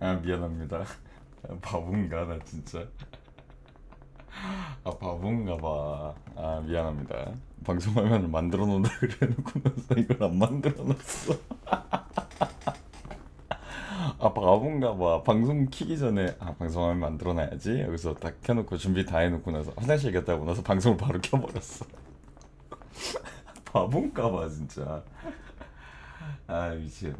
아, 미안합니다. 바본가 나 진짜. 아, 바본가 봐. 아, 미안합니다. 방송화면을 만들어 놓는다 그래놓고 나서 이걸 안 만들어 놨어. 아, 바본가 봐. 방송 키기 전에 방송화면 만들어 놔야지. 여기서 딱 켜놓고 준비 다 해놓고 나서 화장실 갔다 오고 나서 방송을 바로 켜버렸어. 바본가 봐 진짜. 아, 미치겠네.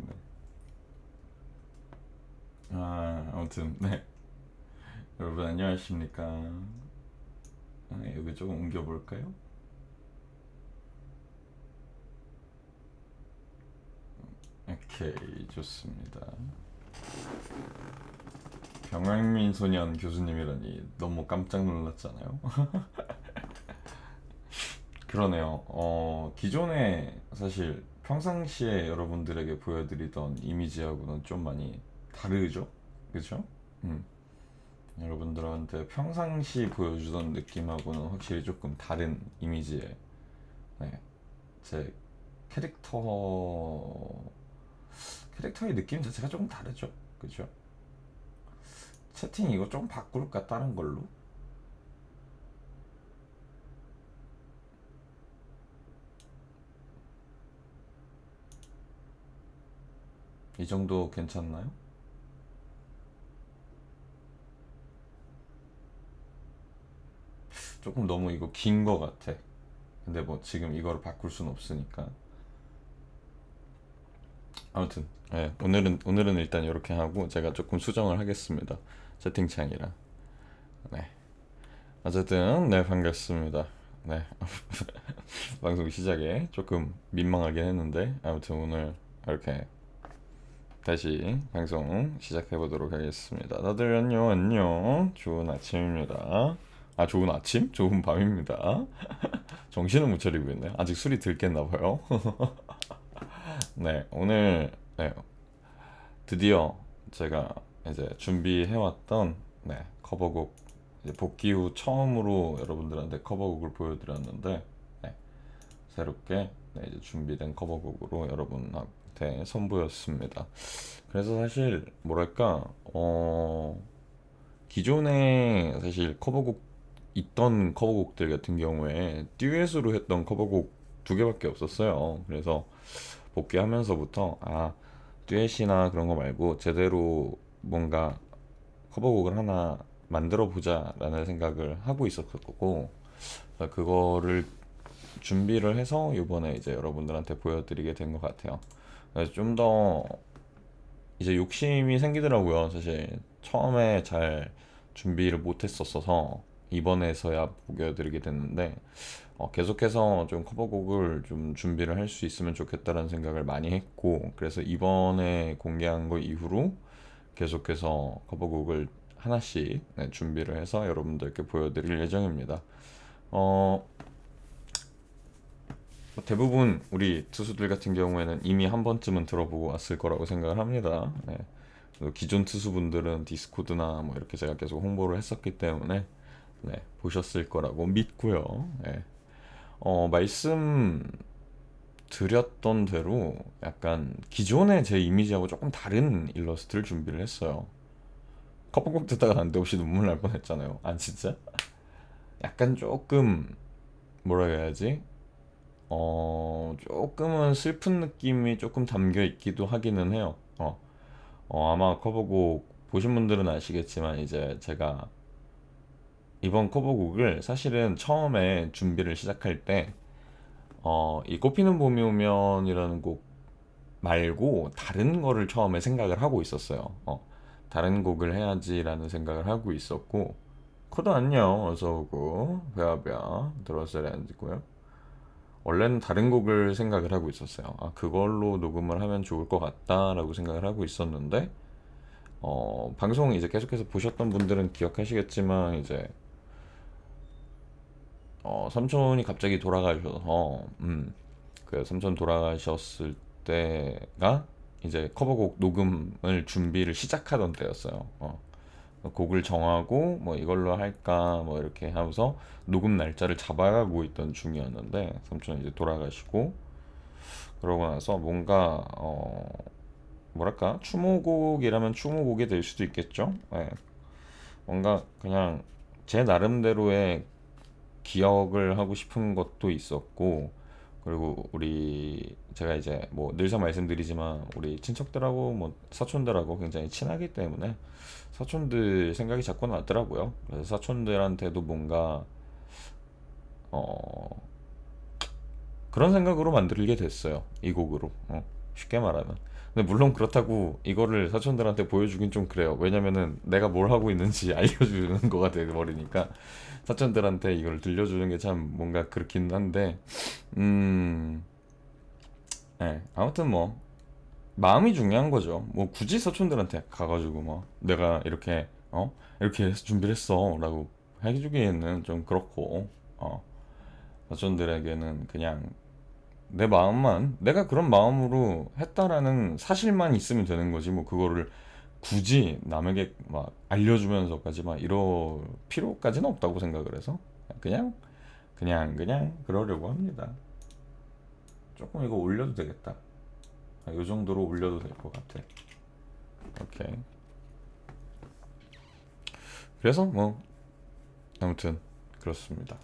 아무튼 네. 여러분 안녕하십니까. 여기 조금 옮겨볼까요? 오케이, 좋습니다. 병양민 소년 교수님이라니 너무 깜짝 놀랐잖아요. 그러네요. 기존에 사실 평상시에 여러분들에게 보여드리던 이미지하고는 좀 많이 다르죠? 그죠? 음, 여러분들한테 평상시 보여주던 느낌하고는 확실히 조금 다른 이미지의 네, 제 캐릭터의 느낌 자체가 조금 다르죠? 그죠? 채팅 이거 좀 바꿀까 다른 걸로? 이 정도 괜찮나요? 조금 너무 이거 긴 거 같아. 근데 뭐 지금 이거를 바꿀 순 없으니까. 아무튼 오늘은 일단 이렇게 하고 제가 조금 수정을 하겠습니다. 채팅창이라. 네. 어쨌든 네, 반갑습니다. 네. 방송 시작에 조금 민망하긴 했는데 아무튼 오늘 이렇게 다시 방송 시작해 보도록 하겠습니다. 다들 안녕 안녕. 좋은 아침입니다. 아, 좋은 아침? 좋은 밤입니다. 정신을 못 차리고 있네. 아직 술이 덜 깼나 봐요. 네, 오늘 네, 드디어 제가 이제 준비해왔던 커버곡, 이제 복귀 후 처음으로 여러분들한테 커버곡을 보여드렸는데 네, 새롭게 이제 준비된 커버곡으로 여러분한테 선보였습니다. 그래서 사실 뭐랄까 기존에 사실 커버곡 있던 커버곡들 같은 경우에 듀엣으로 했던 커버곡 두 개밖에 없었어요. 그래서 복귀하면서부터 듀엣이나 그런 거 말고 제대로 뭔가 커버곡을 하나 만들어 보자라는 생각을 하고 있었고, 그거를 준비를 해서 이번에 이제 여러분들한테 보여드리게 된 것 같아요. 좀 더 이제 욕심이 생기더라고요. 사실 처음에 잘 준비를 못했었어서 이번에서야 보여드리게 됐는데, 계속해서 좀 커버곡을 좀 준비를 할 수 있으면 좋겠다라는 생각을 많이 했고, 그래서 이번에 공개한 거 이후로 계속해서 커버곡을 하나씩 준비를 해서 여러분들께 보여드릴 예정입니다. 어, 대부분 우리 투수들 같은 경우에는 이미 한 번쯤은 들어보고 왔을 거라고 생각을 합니다. 네. 기존 투수분들은 디스코드나 뭐 이렇게 제가 계속 홍보를 했었기 때문에 보셨을 거라고 믿고요. 네. 말씀 드렸던 대로 약간 기존의 제 이미지하고 조금 다른 일러스트를 준비를 했어요. 커버곡 듣다가 난데없이 눈물 날 뻔했잖아요. 아, 진짜? 약간 조금 뭐라 해야지? 조금은 슬픈 느낌이 조금 담겨 있기도 하기는 해요. 아마 커버곡 보신 분들은 아시겠지만 이제 제가 이번 커버곡을 사실은 처음에 준비를 시작할 때 이 꽃피는 봄이 오면이라는 곡 말고 다른 거를 처음에 생각을 하고 있었어요. 다른 곡을 해야지라는 생각을 하고 있었고, 코도 안녕 어서 오고 벼벼 들어왔어야 앉고요. 원래는 다른 곡을 생각을 하고 있었어요. 그걸로 녹음을 하면 좋을 것 같다라고 생각을 하고 있었는데, 방송 이제 계속해서 보셨던 분들은 기억하시겠지만 이제 삼촌이 갑자기 돌아가셔서 그 삼촌 돌아가셨을 때가 이제 커버곡 녹음을 준비를 시작하던 때였어요. 곡을 정하고 뭐 이걸로 할까 뭐 이렇게 하면서 녹음 날짜를 잡아가고 있던 중이었는데 삼촌이 이제 돌아가시고, 그러고 나서 뭔가 뭐랄까 추모곡이라면 추모곡이 될 수도 있겠죠. 예. 뭔가 그냥 제 나름대로의 기억을 하고 싶은 것도 있었고, 그리고 우리 제가 이제 뭐 늘상 말씀드리지만 우리 친척들하고 뭐 사촌들하고 굉장히 친하기 때문에 사촌들 생각이 자꾸 나더라고요. 그래서 사촌들한테도 뭔가 어 그런 생각으로 만들게 됐어요. 이 곡으로. 쉽게 말하면. 근데 물론 그렇다고 이거를 사촌들한테 보여주긴 좀 그래요. 왜냐면은 내가 뭘 하고 있는지 알려주는 거가 돼버리니까 사촌들한테 이걸 들려주는 게 참 뭔가 그렇긴 한데, 음, 예. 아무튼 뭐 마음이 중요한 거죠. 뭐 굳이 사촌들한테 가가지고 뭐 내가 이렇게 이렇게 해서 준비를 했어라고 해주기에는 좀 그렇고, 사촌들에게는 그냥 내 마음만, 내가 그런 마음으로 했다라는 사실만 있으면 되는 거지, 뭐 그거를 굳이 남에게 막 알려주면서까지 막 이럴 필요까지는 없다고 생각을 해서 그냥 그냥 그러려고 합니다. 조금 이거 올려도 되겠다. 이 정도로 올려도 될 것 같아. 오케이. 그래서 뭐 아무튼 그렇습니다.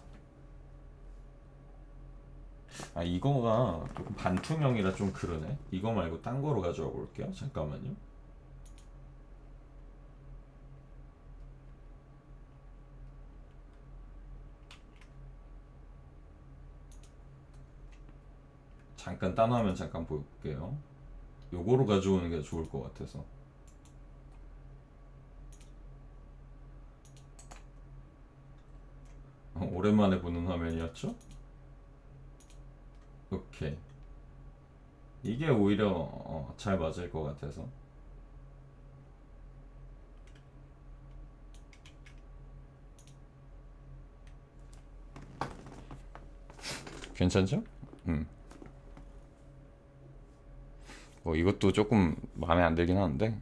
이거가 조금 반투명이라 좀 그러네. 이거 말고 딴 거로 가져와 볼게요. 잠깐만요. 잠깐 딴 화면 잠깐 볼게요. 요거로 가져오는 게 좋을 것 같아서. 오랜만에 보는 화면이었죠? 오케이. 이게 오히려 잘 맞을 것 같아서. 괜찮죠? 음. 뭐 이것도 조금 마음에 안 들긴 하는데,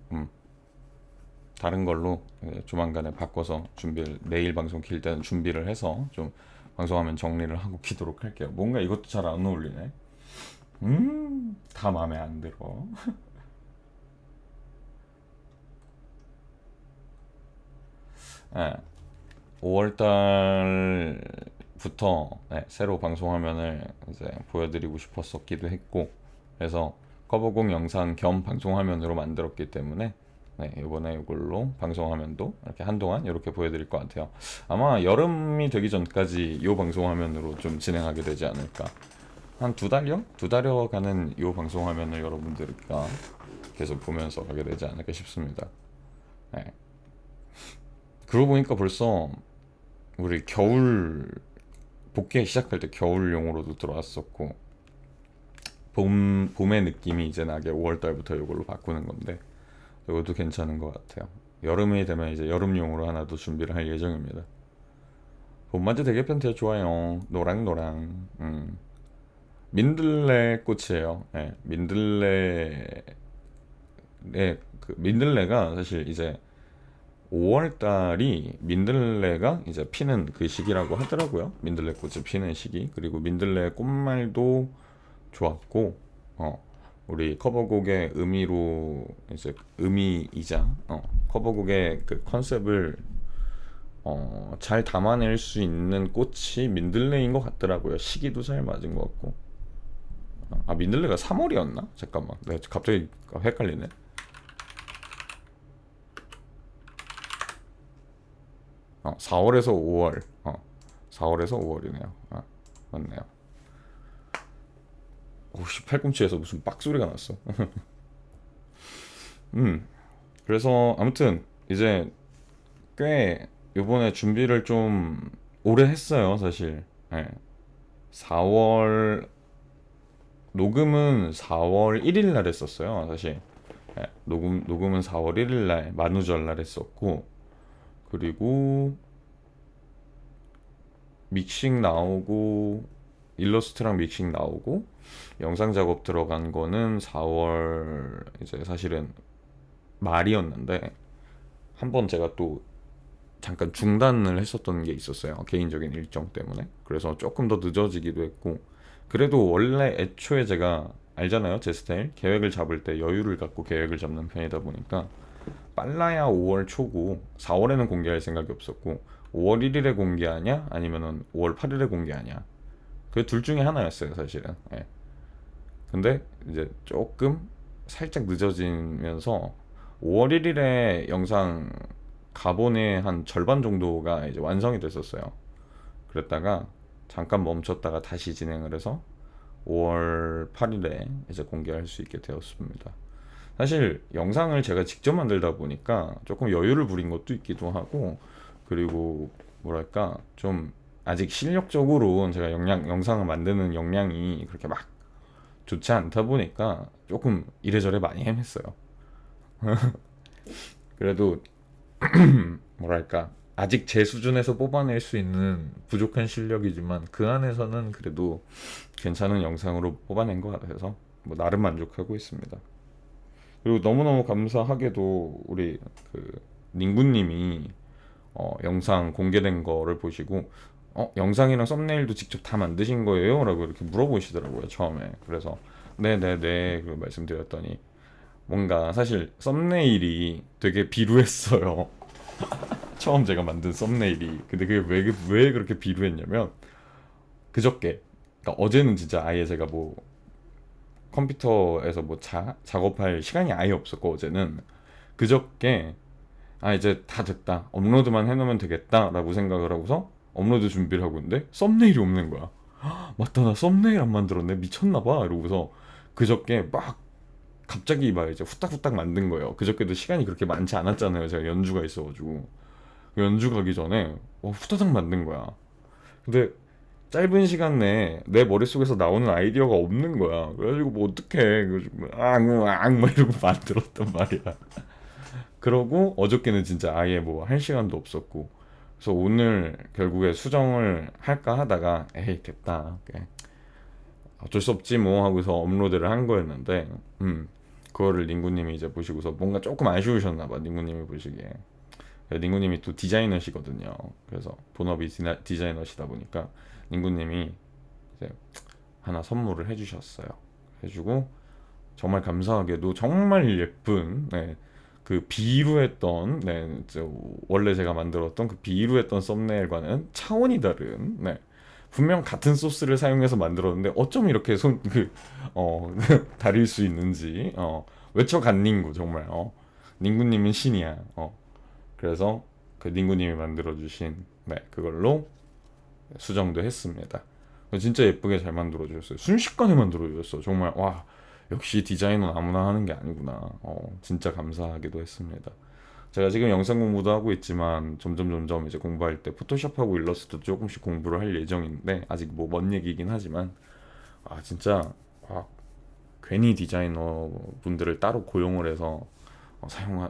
다른 걸로 조만간에 바꿔서 준비를, 내일 방송 킬 때는 준비를 해서 좀 방송하면 정리를 하고 키도록 할게요. 뭔가 이것도 잘 안 어울리네. 다 마음에 안 들어. 네, 5월달부터 새로 방송 화면을 이제 보여드리고 싶었었기도 했고, 그래서 커버곡 영상 겸 방송 화면으로 만들었기 때문에 이번에 이걸로 방송 화면도 이렇게 한동안 이렇게 보여드릴 것 같아요. 아마 여름이 되기 전까지 이 방송 화면으로 좀 진행하게 되지 않을까. 한 두 달여? 두 달여 가는 이 방송 화면을 여러분들과 계속 보면서 가게 되지 않을까 싶습니다. 네. 그러고 보니까 벌써 우리 겨울 복귀 시작할 때 겨울용으로도 들어왔었고, 봄의 느낌이 이제 나게 5월달부터 이걸로 바꾸는 건데 이것도 괜찮은 것 같아요. 여름이 되면 이제 여름용으로 하나 더 준비를 할 예정입니다. 봄맞이 되게 편태요. 좋아요. 노랑노랑. 민들레 꽃이에요. 민들레. 그 민들레가 사실 이제 5월 달이 민들레가 이제 피는 그 시기라고 하더라고요. 민들레 꽃이 피는 시기. 그리고 민들레 꽃말도 좋았고, 우리 커버곡의 의미로 이제 의미이자 커버곡의 그 컨셉을 잘 담아낼 수 있는 꽃이 민들레인 것 같더라고요. 시기도 잘 맞은 것 같고. 민들레가 3월이었나? 잠깐만, 내가 갑자기 헷갈리네. 4월에서 5월. 4월에서 5월이네요. 맞네요. 오씨, 팔꿈치에서 무슨 빡소리가 났어. 그래서 아무튼 이제 꽤 요번에 준비를 좀 오래 했어요, 사실. 4월 녹음은 4월 1일 날 했었어요, 사실. 녹음은 4월 1일 날 만우절 날 했었고, 그리고 믹싱 나오고 일러스트랑 믹싱 나오고 영상 작업 들어간 거는 4월 이제 사실은 말이었는데, 한 번 제가 또 잠깐 중단을 했었던 게 있었어요, 개인적인 일정 때문에. 그래서 조금 더 늦어지기도 했고, 그래도 원래 애초에 제가 알잖아요, 제 스타일. 계획을 잡을 때 여유를 갖고 계획을 잡는 편이다 보니까 빨라야 5월 초고 4월에는 공개할 생각이 없었고 5월 1일에 공개하냐 아니면은 5월 8일에 공개하냐 그 둘 중에 하나였어요, 사실은. 예. 근데 이제 조금 살짝 늦어지면서 5월 1일에 영상 가본의 한 절반 정도가 이제 완성이 됐었어요. 그랬다가 잠깐 멈췄다가 다시 진행을 해서 5월 8일에 이제 공개할 수 있게 되었습니다. 사실 영상을 제가 직접 만들다 보니까 조금 여유를 부린 것도 있기도 하고, 그리고 뭐랄까 좀 아직 실력적으로는 제가 영상을 만드는 역량이 그렇게 막 좋지 않다 보니까 조금 이래저래 많이 헤맸어요. 그래도 뭐랄까 아직 제 수준에서 뽑아낼 수 있는 부족한 실력이지만 그 안에서는 그래도 괜찮은 영상으로 뽑아낸 것 같아서 뭐 나름 만족하고 있습니다. 그리고 너무너무 감사하게도 우리 그 닝구님이 영상 공개된 거를 보시고 영상이랑 썸네일도 직접 다 만드신 거예요? 라고 이렇게 물어보시더라고요, 처음에. 그래서 네네네 그 말씀드렸더니 뭔가 사실 썸네일이 되게 비루했어요. 처음 제가 만든 썸네일이. 근데 그게 왜 그렇게 비루했냐면 그저께, 그러니까 어제는 진짜 아예 제가 뭐 컴퓨터에서 뭐 작업할 시간이 아예 없었고, 어제는 그저께 이제 다 됐다, 업로드만 해놓으면 되겠다 라고 생각을 하고서 업로드 준비를 하고 있는데 썸네일이 없는 거야. 맞다, 나 썸네일 안 만들었네, 미쳤나봐 이러고서 그저께 막 갑자기 막 이제 후딱후딱 만든 거예요. 그저께도 시간이 그렇게 많지 않았잖아요, 제가 연주가 있어가지고. 연주 가기 전에 후다닥 만든 거야. 근데 짧은 시간 내에 내 머릿속에서 나오는 아이디어가 없는 거야. 그래가지고 뭐 어떡해, 그래가지고 막 이러고 만들었단 말이야. 그러고 어저께는 진짜 아예 뭐 할 시간도 없었고, 그래서 오늘 결국에 수정을 할까 하다가 에이 됐다, 어쩔 수 없지 뭐 하고서 업로드를 한 거였는데, 그거를 닝구님이 이제 보시고서 뭔가 조금 아쉬우셨나봐, 닝구님이 보시기에. 닝구님이 또 디자이너시거든요. 그래서 본업이 디자이너시다 보니까 닝구님이 이제 하나 선물을 해주셨어요. 해주고 정말 감사하게도 정말 예쁜, 그 비루했던, 원래 제가 만들었던 그 비루했던 썸네일과는 차원이 다른, 분명 같은 소스를 사용해서 만들었는데 어쩜 이렇게 다를 수 있는지, 외쳐간 닝구 정말, 닝구님은 신이야. 그래서 그 닝구님이 만들어주신, 그걸로 수정도 했습니다. 진짜 예쁘게 잘 만들어주셨어요. 순식간에 만들어주셨어. 정말 와, 역시 디자이너는 아무나 하는 게 아니구나. 진짜 감사하기도 했습니다. 제가 지금 영상 공부도 하고 있지만 점점 이제 공부할 때 포토샵하고 일러스트 조금씩 공부를 할 예정인데, 아직 뭐 먼 얘기긴 하지만 진짜 괜히 디자이너 분들을 따로 고용을 해서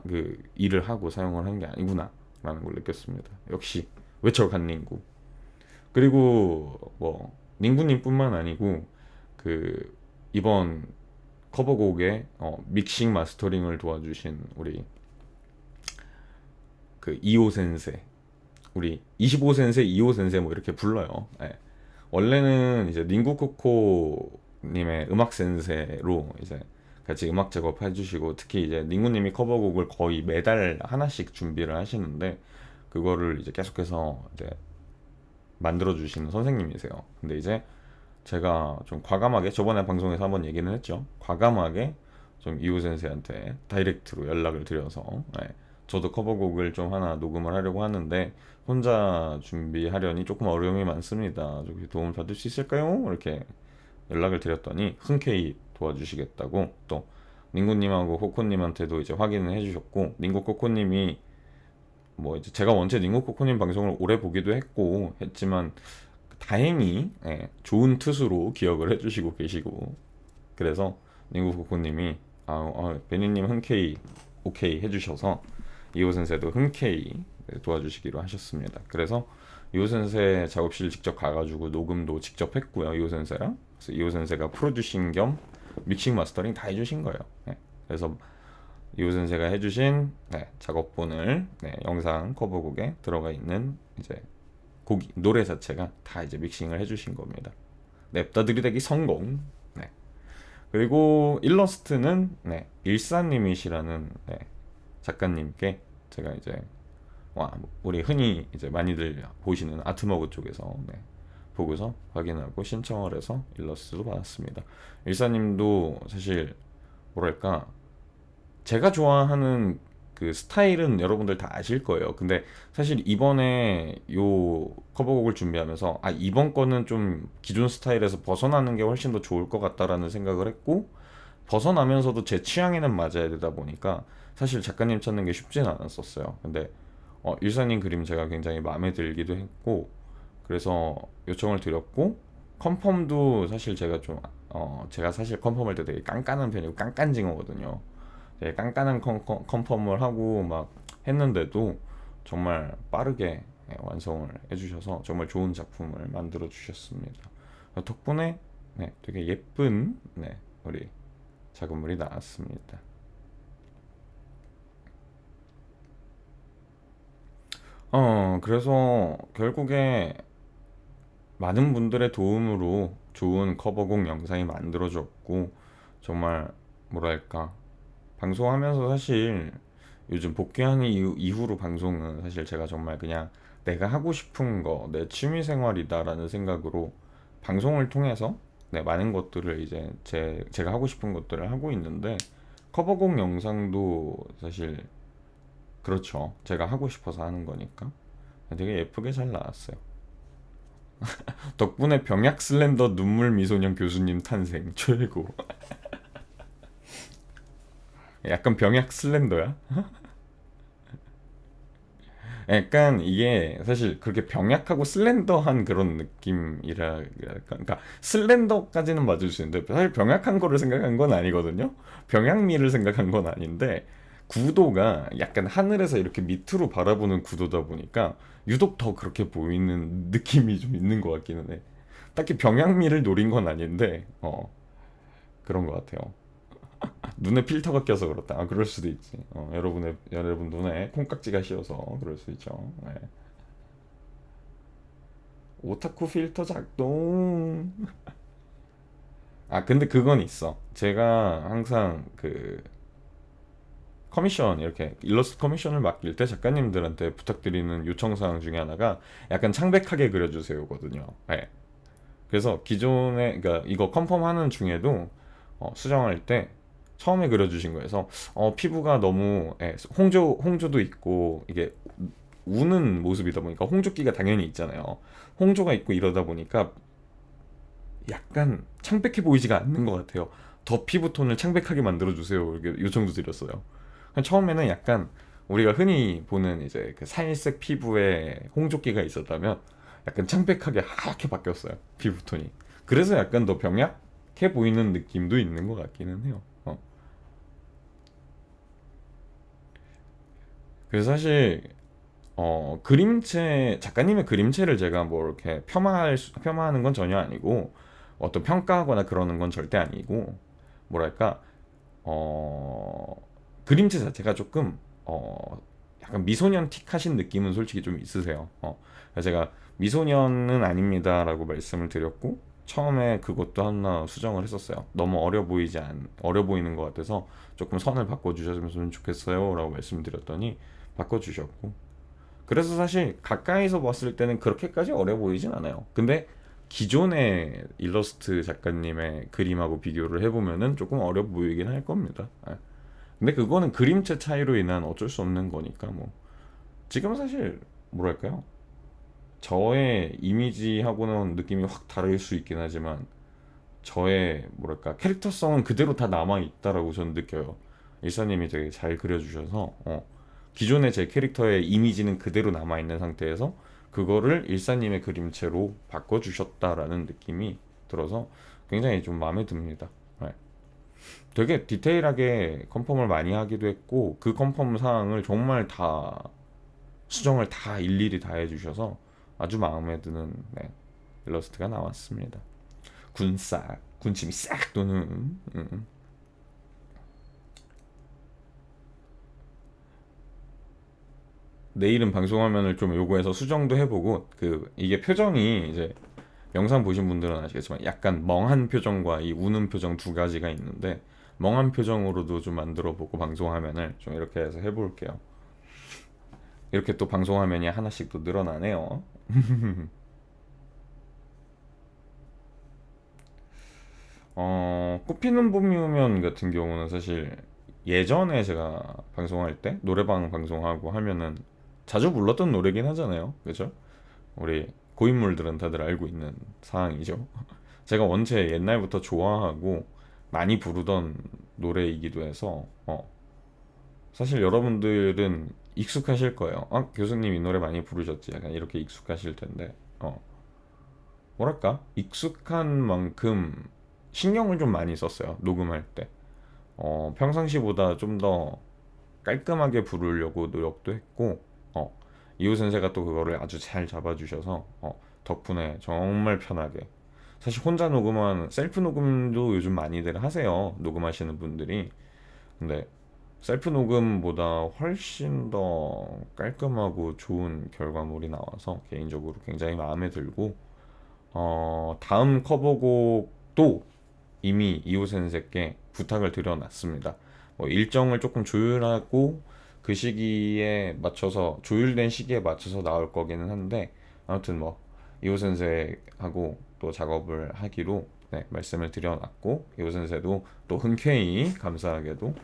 그 일을 하고 사용을 하는 게 아니구나 라는 걸 느꼈습니다. 역시 외쳐간 닝구. 그리고 뭐 닝구님 뿐만 아니고 그 이번 커버곡의 믹싱 마스터링을 도와주신 우리 그 2호 센세, 우리 25 센세, 2호 센세 뭐 이렇게 불러요. 원래는 이제 닝구코코 님의 음악 센세로 이제 같이 음악 작업해 주시고, 특히 이제 닝구님이 커버곡을 거의 매달 하나씩 준비를 하시는데 그거를 이제 계속해서 이제 만들어 주시는 선생님이세요. 근데 이제 제가 좀 과감하게, 저번에 방송에서 한번 얘기는 했죠, 과감하게 좀 이호 선생한테 다이렉트로 연락을 드려서 저도 커버곡을 좀 하나 녹음을 하려고 하는데 혼자 준비하려니 조금 어려움이 많습니다. 좀 도움을 받을 수 있을까요? 이렇게 연락을 드렸더니 흔쾌히 도와주시겠다고, 또 닝구님하고 코코님한테도 이제 확인을 해주셨고, 닝구 코코님이 뭐 이제 제가 원체 닝구 코코님 방송을 오래 보기도 했고 했지만 다행히 좋은 뜻으로 기억을 해주시고 계시고, 그래서 닝구 코코님이 베니님 흔쾌히 오케이 해주셔서 이호 선생도 흔쾌히 도와주시기로 하셨습니다. 그래서 이호 선생 작업실 직접 가가지고 녹음도 직접 했고요, 이호 선생랑. 그래서 이호 선생가 프로듀싱 겸 믹싱 마스터링 다 해주신 거예요. 그래서 이호 선생가 해주신 작업본을 영상 커버곡에 들어가 있는 이제 노래 자체가 다 이제 믹싱을 해주신 겁니다. 냅다 들이대기 성공. 그리고 일러스트는 네, 일사님이시라는 네, 작가님께 제가 이제 우리 흔히 이제 많이들 보시는 아트머그 쪽에서 네, 보고서 확인하고 신청을 해서 일러스트도 받았습니다. 일사님도 사실 뭐랄까 제가 좋아하는 그 스타일은 여러분들 다 아실 거예요. 근데 사실 이번에 요 커버곡을 준비하면서 이번 거는 좀 기존 스타일에서 벗어나는 게 훨씬 더 좋을 것 같다라는 생각을 했고 벗어나면서도 제 취향에는 맞아야 되다 보니까 사실 작가님 찾는 게 쉽진 않았었어요. 근데 일사님 그림 제가 굉장히 마음에 들기도 했고 그래서 요청을 드렸고 컨펌도 사실 제가 사실 컨펌할 때 되게 깐깐한 편이고 깐깐징어거든요. 되게 깐깐한 컨펌을 하고 막 했는데도 정말 빠르게 완성을 해주셔서 정말 좋은 작품을 만들어 주셨습니다. 덕분에 네, 되게 예쁜 네, 우리 작업물이 나왔습니다. 그래서 결국에 많은 분들의 도움으로 좋은 커버곡 영상이 만들어졌고 정말 뭐랄까 방송하면서 사실 요즘 복귀한 이후로 방송은 사실 제가 정말 그냥 내가 하고 싶은 거, 내 취미 생활이다라는 생각으로 방송을 통해서 네, 많은 것들을 이제 제가 하고 싶은 것들을 하고 있는데 커버곡 영상도 사실 그렇죠. 제가 하고 싶어서 하는 거니까 되게 예쁘게 잘 나왔어요. 덕분에 병약 슬렌더 눈물 미소년 교수님 탄생 최고. 약간 병약 슬렌더야? 약간 이게 사실 그렇게 병약하고 슬렌더한 그런 느낌이라 그럴까? 그러니까 슬렌더까지는 맞을 수 있는데 사실 병약한 거를 생각한 건 아니거든요. 병약미를 생각한 건 아닌데 구도가 약간 하늘에서 이렇게 밑으로 바라보는 구도다 보니까 유독 더 그렇게 보이는 느낌이 좀 있는 것 같기는 해. 딱히 병약미를 노린 건 아닌데 그런 것 같아요. 눈에 필터가 껴서 그렇다. 그럴 수도 있지. 여러분 눈에 콩깍지가 씌어서 그럴 수 있죠. 네. 오타쿠 필터 작동. 근데 그건 있어. 제가 항상 그 커미션 이렇게 일러스트 커미션을 맡길 때 작가님들한테 부탁드리는 요청사항 중에 하나가 약간 창백하게 그려주세요거든요. 네. 그래서 기존에 그러니까 이거 컨펌하는 중에도 수정할 때 처음에 그려주신 거에서 피부가 너무 홍조도 있고 이게 우는 모습이다 보니까 홍조기가 당연히 있잖아요. 홍조가 있고 이러다 보니까 약간 창백해 보이지가 않는 것 같아요. 더 피부톤을 창백하게 만들어주세요. 이렇게 요청도 드렸어요. 처음에는 약간 우리가 흔히 보는 이제 그 살색 피부에 홍조기가 있었다면 약간 창백하게 하얗게 바뀌었어요. 피부톤이. 그래서 약간 더 병약해 보이는 느낌도 있는 것 같기는 해요. 그래서 사실 그림체 작가님의 그림체를 제가 뭐 이렇게 폄하하는 건 전혀 아니고 어떤 평가하거나 그러는 건 절대 아니고 뭐랄까 어 그림체 자체가 조금 약간 미소년 틱하신 느낌은 솔직히 좀 있으세요. 그래서 제가 미소년은 아닙니다라고 말씀을 드렸고 처음에 그것도 하나 수정을 했었어요. 너무 어려 보이는 것 같아서 조금 선을 바꿔주셨으면 좋겠어요라고 말씀드렸더니 바꿔주셨고 그래서 사실 가까이서 봤을 때는 그렇게까지 어려 보이진 않아요. 근데 기존의 일러스트 작가님의 그림하고 비교를 해보면은 조금 어려 보이긴 할 겁니다. 근데 그거는 그림체 차이로 인한 어쩔 수 없는 거니까 뭐 지금은 사실 뭐랄까요? 저의 이미지하고는 느낌이 확 다를 수 있긴 하지만 저의 뭐랄까 캐릭터성은 그대로 다 남아 있다라고 저는 느껴요. 일사님이 되게 잘 그려주셔서 기존의 제 캐릭터의 이미지는 그대로 남아 있는 상태에서 그거를 일사님의 그림체로 바꿔주셨다라는 느낌이 들어서 굉장히 좀 마음에 듭니다. 네. 되게 디테일하게 컨펌을 많이 하기도 했고 그 컨펌 사항을 정말 다 수정을 다 일일이 다 해주셔서 아주 마음에 드는 네, 일러스트가 나왔습니다. 군침이 싹 도는 내일은 방송 화면을 좀 요구해서 수정도 해보고 이게 표정이 이제 영상 보신 분들은 아시겠지만 약간 멍한 표정과 이 우는 표정 두 가지가 있는데, 멍한 표정으로도 좀 만들어 보고 방송 화면을 좀 이렇게 해서 해볼게요. 이렇게 또 방송 화면이 하나씩 또 늘어나네요. 꽃피는 봄이 오면 같은 경우는 사실 예전에 제가 방송할 때 노래방 방송하고 하면은 자주 불렀던 노래긴 하잖아요. 그죠? 우리 고인물들은 다들 알고 있는 사항이죠. 제가 원체 옛날부터 좋아하고 많이 부르던 노래이기도 해서 사실 여러분들은 익숙하실 거예요. 아, 교수님 이 노래 많이 부르셨지. 약간 이렇게 익숙하실 텐데 뭐랄까? 익숙한 만큼 신경을 좀 많이 썼어요. 녹음할 때. 평상시보다 좀 더 깔끔하게 부르려고 노력도 했고, 이호 선생가 또 그거를 아주 잘 잡아주셔서, 덕분에 정말 편하게. 사실 혼자 녹음한 셀프 녹음도 요즘 많이들 하세요. 녹음하시는 분들이. 근데 셀프 녹음보다 훨씬 더 깔끔하고 좋은 결과물이 나와서 개인적으로 굉장히 마음에 들고, 다음 커버곡도 이미 이호 센세께 부탁을 드려놨습니다. 뭐 일정을 조금 조율하고 그 시기에 맞춰서 조율된 시기에 맞춰서 나올 거기는 한데, 아무튼 뭐 이호 센세하고 또 작업을 하기로 말씀을 드려놨고, 이호 센세도 또 흔쾌히 감사하게도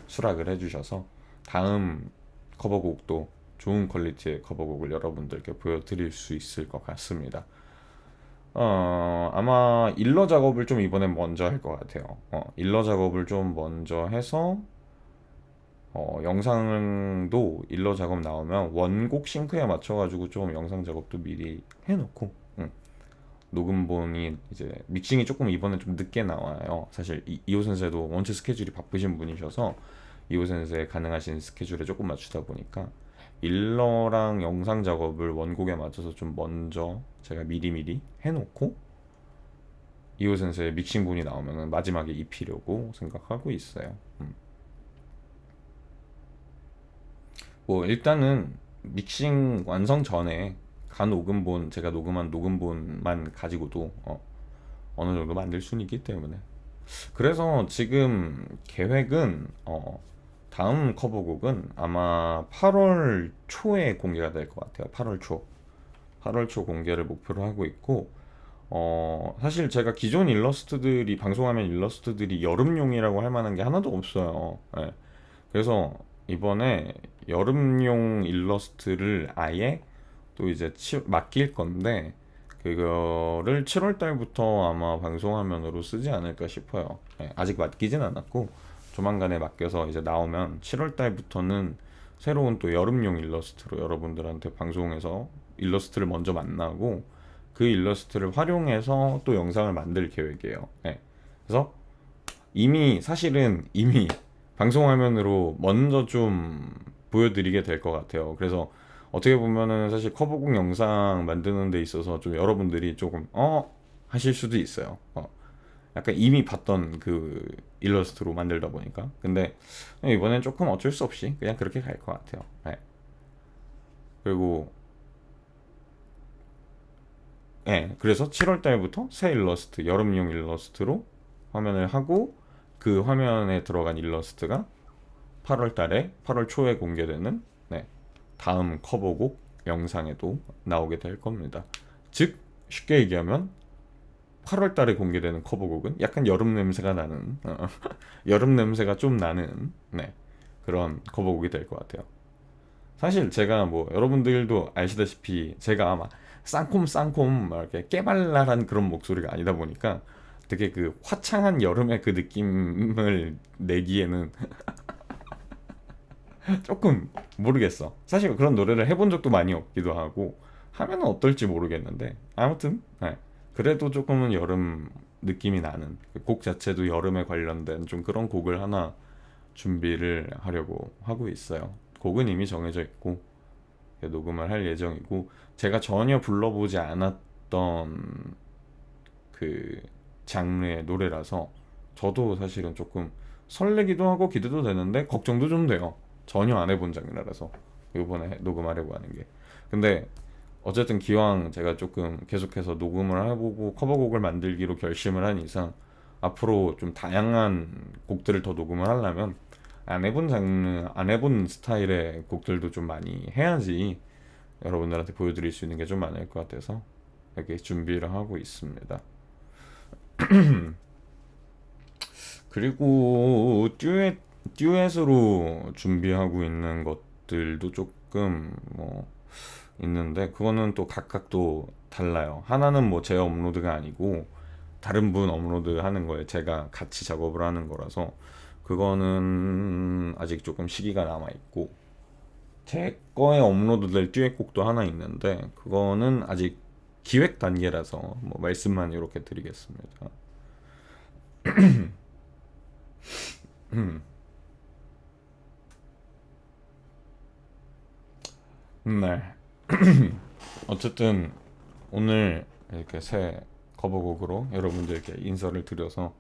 수락을 해주셔서 다음 커버곡도 좋은 퀄리티의 커버곡을 여러분들께 보여드릴 수 있을 것 같습니다. 아마 일러 작업을 좀 이번엔 먼저 할 것 같아요. 일러 작업을 좀 먼저 해서, 영상도 일러 작업 나오면 원곡 싱크에 맞춰가지고 좀 영상 작업도 미리 해놓고, 녹음본이 이제 믹싱이 조금 이번에 좀 늦게 나와요. 사실 이호 선생도 원체 스케줄이 바쁘신 분이셔서 이호 선생 가능하신 스케줄에 조금 맞추다 보니까 일러랑 영상 작업을 원곡에 맞춰서 좀 먼저 제가 미리미리 해놓고 이호 선생의 믹싱본이 나오면 마지막에 입히려고 생각하고 있어요. 뭐 일단은 믹싱 완성 전에 간 녹음본, 제가 녹음한 녹음본만 가지고도 어느 정도 만들 수는 있기 때문에, 그래서 지금 계획은 다음 커버곡은 아마 8월 초에 공개가 될 것 같아요. 8월 초 공개를 목표로 하고 있고, 사실 제가 기존 일러스트들이 방송하면 일러스트들이 여름용이라고 할 만한 게 하나도 없어요. 예. 그래서 이번에 여름용 일러스트를 아예 또 이제 맡길 건데, 그거를 7월 달부터 아마 방송화면으로 쓰지 않을까 싶어요. 아직 맡기진 않았고 조만간에 맡겨서 이제 나오면 7월 달부터는 새로운 또 여름용 일러스트로 여러분들한테 방송에서 일러스트를 먼저 만나고 그 일러스트를 활용해서 또 영상을 만들 계획이에요. 그래서 사실은 이미 방송화면으로 먼저 좀 보여드리게 될 것 같아요. 그래서 어떻게 보면은 사실 커버곡 영상 만드는 데 있어서 좀 여러분들이 조금 하실 수도 있어요. 약간 이미 봤던 그 일러스트로 만들다 보니까. 근데 이번엔 조금 어쩔 수 없이 그냥 그렇게 갈 것 같아요. 그리고 그래서 7월 달부터 새 일러스트, 여름용 일러스트로 화면을 하고, 그 화면에 들어간 일러스트가 8월 초에 공개되는 다음 커버곡 영상에도 나오게 될 겁니다. 즉 쉽게 얘기하면 8월 달에 공개되는 커버곡은 약간 여름 냄새가 나는 여름 냄새가 좀 나는 그런 커버곡이 될 것 같아요. 사실 제가 뭐 여러분들도 아시다시피 제가 아마 쌍콤 막 이렇게 깨발랄한 그런 목소리가 아니다 보니까 되게 그 화창한 여름의 그 느낌을 내기에는 조금 모르겠어. 사실 그런 노래를 해본 적도 많이 없기도 하고 하면은 어떨지 모르겠는데, 아무튼 그래도 조금은 여름 느낌이 나는 곡 자체도 여름에 관련된 좀 그런 곡을 하나 준비를 하려고 하고 있어요. 곡은 이미 정해져 있고 녹음을 할 예정이고, 제가 전혀 불러보지 않았던 그 장르의 노래라서 저도 사실은 조금 설레기도 하고 기대도 되는데 걱정도 좀 돼요. 전혀 안 해본 장르라서 이번에 녹음하려고 하는 게. 근데 어쨌든 기왕 제가 조금 계속해서 녹음을 해보고 커버곡을 만들기로 결심을 한 이상 앞으로 좀 다양한 곡들을 더 녹음을 하려면 안 해본 장르, 안 해본 스타일의 곡들도 좀 많이 해야지 여러분들한테 보여드릴 수 있는 게 좀 많을 것 같아서 이렇게 준비를 하고 있습니다. 그리고 듀엣으로 준비하고 있는 것들도 조금 뭐 있는데 그거는 또 각각 또 달라요. 하나는 뭐 제 업로드가 아니고 다른 분 업로드 하는 거에 제가 같이 작업을 하는 거라서 그거는 아직 조금 시기가 남아 있고 제 거에 업로드될 듀엣곡도 하나 있는데 그거는 아직 기획 단계라서 뭐 말씀만 이렇게 드리겠습니다. 네. 어쨌든 오늘 이렇게 새 커버곡으로 여러분들께 인사를 드려서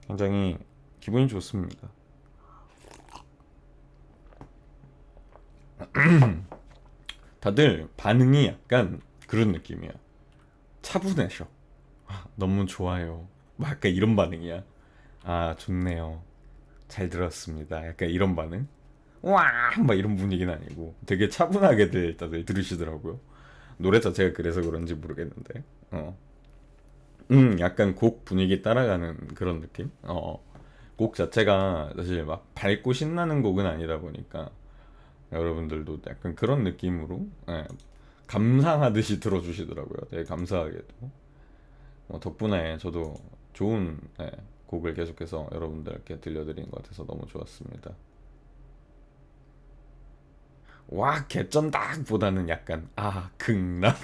굉장히 기분이 좋습니다. 다들 반응이 약간 그런 느낌이야. 차분해져. 너무 좋아요. 막 약간 이런 반응이야. 아, 좋네요. 잘 들었습니다. 약간 이런 반응. 와! 막 이런 분위기는 아니고 되게 차분하게들 다들 들으시더라고요. 노래 자체가 그래서 그런지 모르겠는데. 약간 곡 분위기 따라가는 그런 느낌? 곡 자체가 사실 막 밝고 신나는 곡은 아니다 보니까 여러분들도 약간 그런 느낌으로 감상하듯이 들어주시더라고요. 되게 감사하게도. 덕분에 저도 좋은 곡을 계속해서 여러분들께 들려드린 것 같아서 너무 좋았습니다. 와, 개쩐다 보다는 약간 극락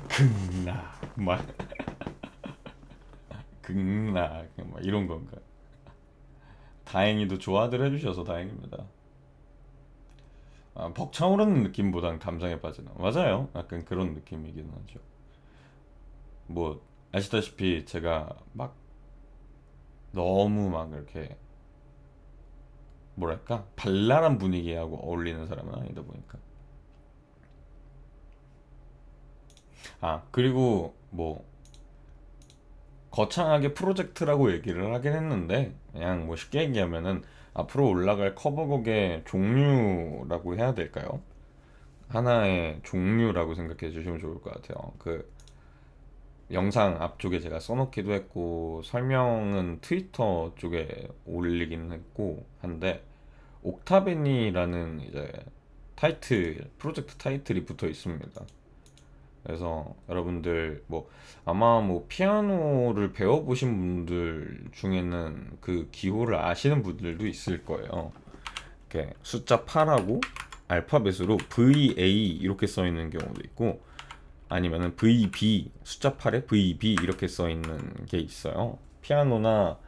극락 막 극락 막 이런 건가. 다행히도 좋아들 해주셔서 다행입니다. 벅차오르는 느낌보단 감상에 빠지나. 맞아요. 약간 그런 느낌이긴 하죠. 뭐 아시다시피 제가 막 너무 막 이렇게 뭐랄까 발랄한 분위기하고 어울리는 사람은 아니다 보니까. 그리고 뭐 거창하게 프로젝트라고 얘기를 하긴 했는데 그냥 뭐 쉽게 얘기하면은 앞으로 올라갈 커버곡의 종류라고 해야 될까요? 하나의 종류라고 생각해 주시면 좋을 것 같아요. 그 영상 앞쪽에 제가 써놓기도 했고 설명은 트위터 쪽에 올리긴 했고 한데 옥타베니라는 이제 타이틀 프로젝트 타이틀이 붙어 있습니다. 그래서 여러분들 뭐 아마 뭐 피아노를 배워보신 분들 중에는 그 기호를 아시는 분들도 있을 거예요. 이렇게 숫자 8하고 알파벳으로 VA 이렇게 써 있는 경우도 있고 아니면은 VB 숫자 8에 VB 이렇게 써 있는 게 있어요. 피아노나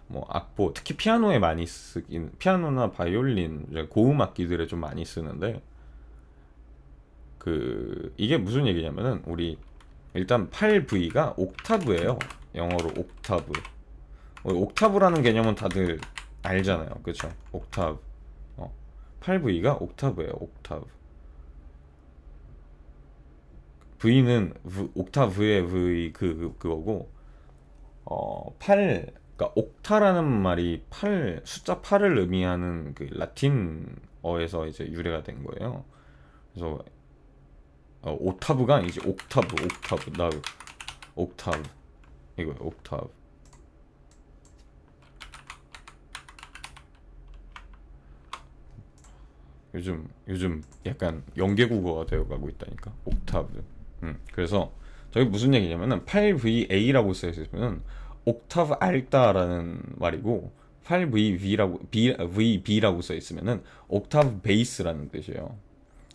뭐 악보 특히 피아노에 많이 쓰긴 피아노나 바이올린 고음 악기들에 좀 많이 쓰는데 이게 무슨 얘기냐면은 우리 일단 8V가 옥타브예요. 영어로 옥타브. 옥타브라는 개념은 다들 알잖아요. 그쵸? 옥타브. 8V가 옥타브예요. 옥타브. V는 옥타브의 V 그거고 8 그러니까 옥타라는 말이 8 숫자 8을 의미하는 그 라틴어에서 이제 유래가 된 거예요. 그래서 오타브가 아니지 옥타브 나 옥타브 이거 옥타브. 요즘 약간 연계국어가 되어가고 있다니까 옥타브. 그래서 저게 무슨 얘기냐면은 8VA라고 써 있으면 옥타브 알타라는 말이고 8VB라고 VB라고 써 있으면은 옥타브 베이스라는 뜻이에요.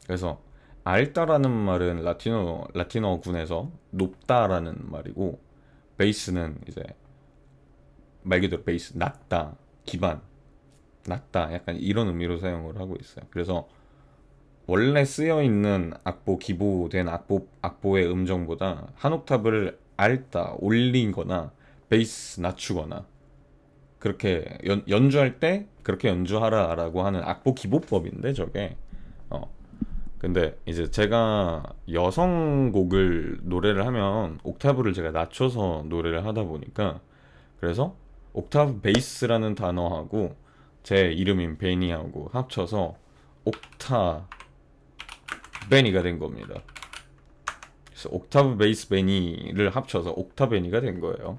그래서 알타라는 말은 라틴어군에서 높다라는 말이고 베이스는 이제 말 그대로 베이스 낮다 기반 낮다 약간 이런 의미로 사용을 하고 있어요. 그래서 원래 쓰여 있는 악보 기보된 악보의 음정보다 한 옥타브를 알다 올리거나 베이스 낮추거나 그렇게 연주할 때 그렇게 연주하라라고 하는 악보 기보법인데 저게 근데 이제 제가 여성곡을 노래를 하면 옥타브를 제가 낮춰서 노래를 하다 보니까, 그래서 옥타브 베이스라는 단어하고 제 이름인 베니하고 합쳐서 옥타 베니가 된 겁니다. 그래서 옥타브 베이스 베니를 합쳐서 옥타 베니가 된 거예요.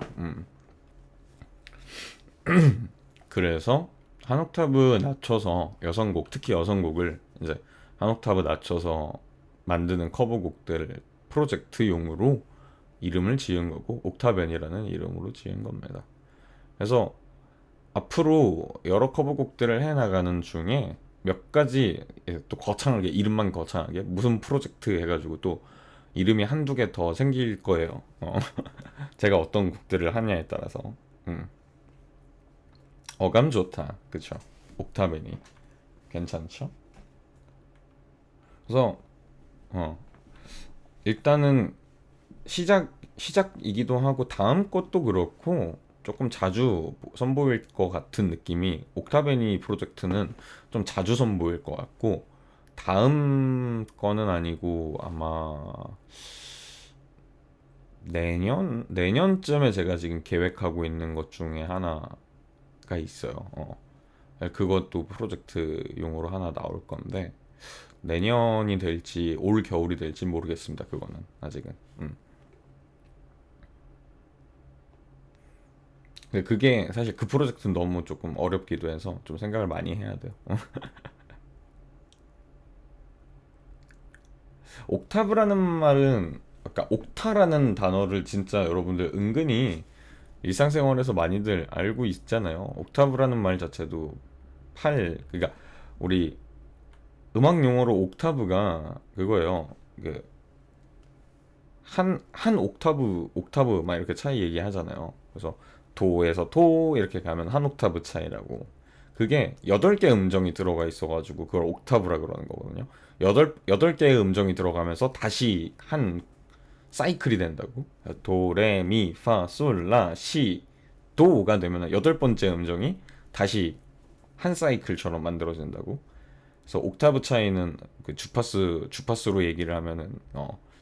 그래서 한 옥타브 낮춰서 여성곡, 특히 여성곡을 이제 한 옥타브 낮춰서 만드는 커버곡들 프로젝트용으로 이름을 지은 거고, 옥타벤이라는 이름으로 지은 겁니다. 그래서 앞으로 여러 커버곡들을 해나가는 중에 몇 가지 또 거창하게, 이름만 거창하게 무슨 프로젝트 해가지고 또 이름이 한두 개 더 생길 거예요. 제가 어떤 곡들을 하냐에 따라서. 어감 좋다, 그쵸? 옥타벤이 괜찮죠? 그래서 일단은 시작이기도 하고, 다음 것도 그렇고 조금 자주 선보일 것 같은 느낌이, 옥타베니 프로젝트는 좀 자주 선보일 것 같고, 다음 거는 아니고 아마 내년쯤에 제가 지금 계획하고 있는 것 중에 하나가 있어요. 그것도 프로젝트용으로 하나 나올 건데, 내년이 될지 올 겨울이 될지 모르겠습니다. 그거는 아직은. 근데 그게 사실 그 프로젝트는 너무 조금 어렵기도 해서 좀 생각을 많이 해야 돼요. 옥타브라는 말은, 아까 옥타라는 단어를 진짜 여러분들 은근히 일상생활에서 많이들 알고 있잖아요. 옥타브라는 말 자체도 그러니까 우리 음악 용어로 옥타브가 그거예요. 그 한 옥타브 막 이렇게 차이 얘기하잖아요. 그래서 도에서 도 이렇게 가면 한 옥타브 차이라고. 그게 8개 음정이 들어가 있어가지고 그걸 옥타브라 그러는 거거든요. 여덟 개의 음정이 들어가면서 다시 한 사이클이 된다고. 도, 레, 미, 파, 솔, 라, 시, 도가 되면 8번째 음정이 다시 한 사이클처럼 만들어진다고. 그래서 옥타브 차이는 그 주파수로 얘기를 하면은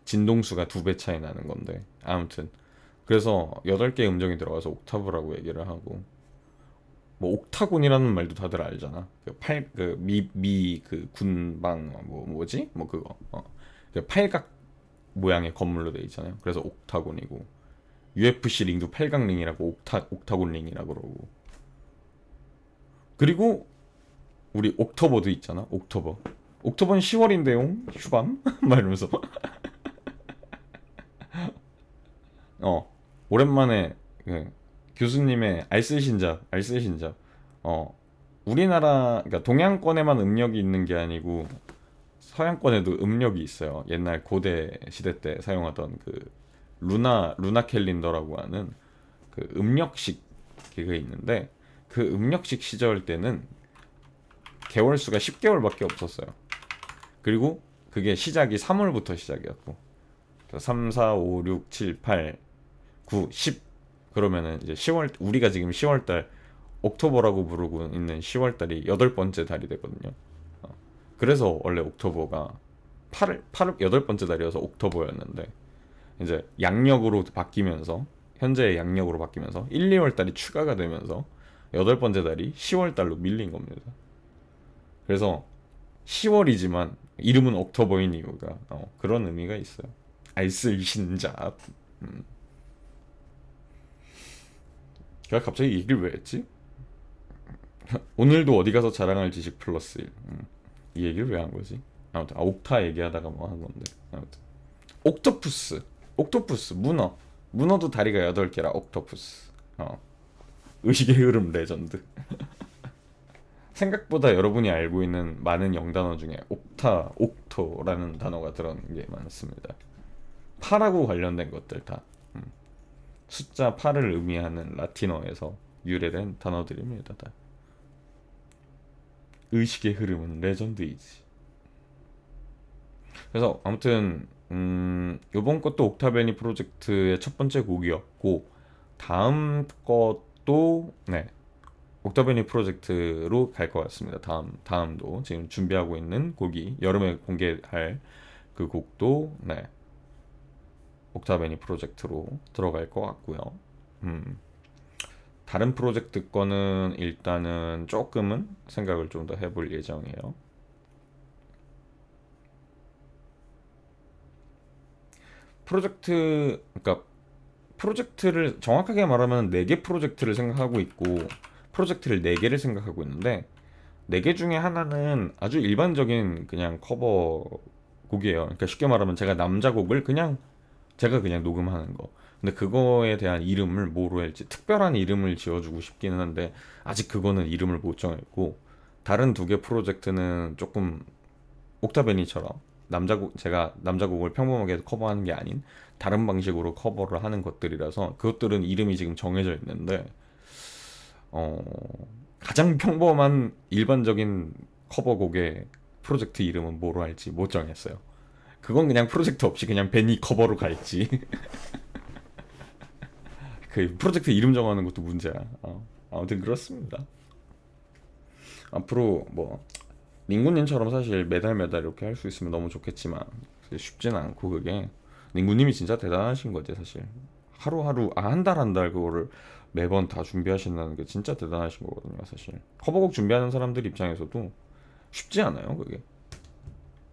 진동수가 2배 차이 나는 건데, 아무튼 그래서 8개 음정이 들어가서 옥타브라고 얘기를 하고, 뭐 옥타곤이라는 말도 다들 알잖아. 그 군방 뭐지? 뭐 그거. 그 팔각 모양의 건물로 돼 있잖아요. 그래서 옥타곤이고, UFC 링도 팔각 링이라고 옥타곤 링이라고 그러고. 그리고 우리 옥토버도 있잖아. 옥토버는 10월인데요. 휴밤? 막 이러면서 오랜만에 그 교수님의 알쓸신잡. 우리나라, 그러니까 동양권에만 음력이 있는 게 아니고 서양권에도 음력이 있어요. 옛날 고대 시대 때 사용하던 그 루나 캘린더라고 하는 그 음력식 그게 있는데, 그 음력식 시절 때는 개월 수가 10개월밖에 없었어요. 그리고 그게 시작이 3월부터 시작이었고, 3, 4, 5, 6, 7, 8, 9, 10 그러면은 이제 10월, 우리가 지금 10월달 옥토버라고 부르고 있는 10월달이 8번째 달이 되거든요. 그래서 원래 옥토버가 8번째 달이어서 옥토버였는데, 이제 양력으로 바뀌면서, 현재의 양력으로 바뀌면서 1, 2월 달이 추가가 되면서 8번째 달이 10월 달로 밀린 겁니다. 그래서 10월이지만 이름은 옥토버인 이유가 그런 의미가 있어요. 알쓸신잡. 제가 갑자기 이 얘기를 왜 했지? 오늘도 어디 가서 자랑할 지식 플러스 1. 이 얘기를 왜 한 거지? 아무튼 옥타 얘기하다가 뭐 한 건데. 아무튼 옥토푸스 문어도 다리가 8개라 옥토푸스. 의식의 흐름 레전드. 생각보다 여러분이 알고 있는 많은 영단어 중에 옥토라는 단어가 들어있는 게 많습니다. 파라고 관련된 것들 다 숫자 8을 의미하는 라틴어에서 유래된 단어들입니다. 다. 의식의 흐름은 레전드이지. 그래서 아무튼 요번 것도 옥타베니 프로젝트의 첫 번째 곡이었고, 다음 것도 옥타베니 프로젝트로 갈 것 같습니다. 다음도 지금 준비하고 있는 곡이 여름에 공개할 그 곡도 네, 옥타베니 프로젝트로 들어갈 것 같고요. 음, 다른 프로젝트 거는 일단은 조금은 생각을 좀 더 해볼 예정이에요. 그러니까 프로젝트를 정확하게 말하면 4개 프로젝트를 생각하고 있고 프로젝트를 4개를 생각하고 있는데 4개 중에 하나는 아주 일반적인 그냥 커버 곡이에요. 그러니까 쉽게 말하면 제가 남자 곡을 제가 그냥 녹음하는 거. 근데 그거에 대한 이름을 뭐로 할지 특별한 이름을 지어주고 싶기는 한데 아직 그거는 이름을 못 정했고 다른 2개 프로젝트는 조금 옥타베니처럼 제가 남자곡을 평범하게 커버하는 게 아닌 다른 방식으로 커버를 하는 것들이라서 그것들은 이름이 지금 정해져 있는데 어, 가장 평범한 일반적인 커버곡의 프로젝트 이름은 뭐로 할지 못 정했어요. 그건 그냥 프로젝트 없이 그냥 베니 커버로 갈지. 그 프로젝트 이름 정하는 것도 문제야. 아무튼 그렇습니다. 앞으로 뭐 닝구님처럼 사실 매달 매달 이렇게 할 수 있으면 너무 좋겠지만 쉽진 않고 그게 닝구님이 진짜 대단하신 거지 사실. 하루하루 한 달 한 달 그거를 매번 다 준비하신다는 게 진짜 대단하신 거거든요 사실. 커버곡 준비하는 사람들 입장에서도 쉽지 않아요 그게.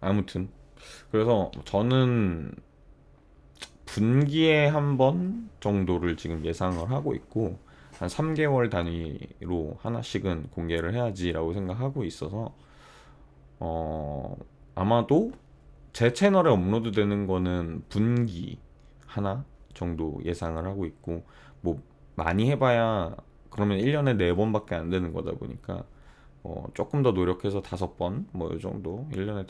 아무튼 그래서 저는 분기에 한 번 정도를 지금 예상을 하고 있고 한 3개월 단위로 하나씩은 공개를 해야지라고 생각하고 있어서 아마도 제 채널에 업로드 되는 거는 분기 하나 정도 예상을 하고 있고 뭐 많이 해봐야 그러면 1년에 4번밖에 안 되는 거다 보니까 조금 더 노력해서 5번 뭐 이 정도 1년에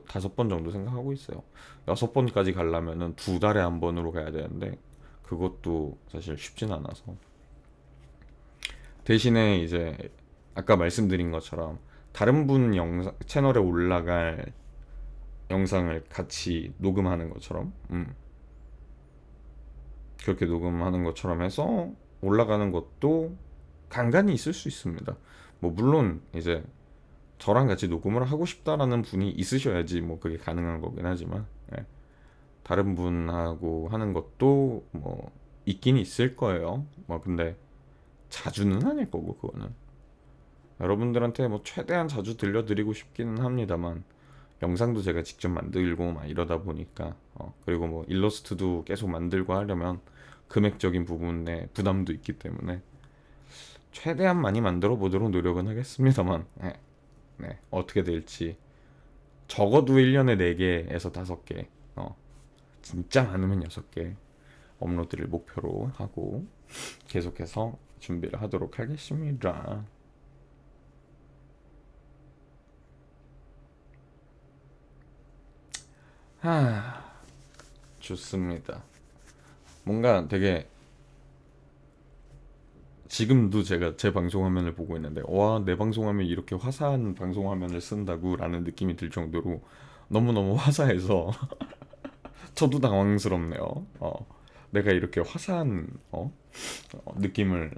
다섯 번 정도 생각하고 있어요. 6번까지 가려면은 2달에 한 번으로 가야 되는데 그것도 사실 쉽진 않아서 대신에 이제 아까 말씀드린 것처럼 다른 분 영상 채널에 올라갈 영상을 같이 녹음하는 것처럼 그렇게 녹음하는 것처럼 해서 올라가는 것도 간간히 있을 수 있습니다. 뭐 물론 이제 저랑 같이 녹음을 하고 싶다라는 분이 있으셔야지 뭐 그게 가능한 거긴 하지만 다른 분하고 하는 것도 뭐 있긴 있을 거예요. 뭐 근데 자주는 아닐 거고 그거는 여러분들한테 뭐 최대한 자주 들려드리고 싶기는 합니다만 영상도 제가 직접 만들고 막 이러다 보니까 그리고 뭐 일러스트도 계속 만들고 하려면 금액적인 부분에 부담도 있기 때문에 최대한 많이 만들어 보도록 노력은 하겠습니다만 네, 어떻게 될지 적어도 1년에 4개에서 5개 진짜 많으면 6개 업로드를 목표로 하고 계속해서 준비를 하도록 하겠습니다. 좋습니다. 뭔가 되게 지금도 제가 제 방송 화면을 보고 있는데 와, 내 방송 화면이 이렇게 화사한 방송 화면을 쓴다고 라는 느낌이 들 정도로 너무너무 화사해서 저도 당황스럽네요. 내가 이렇게 화사한 느낌을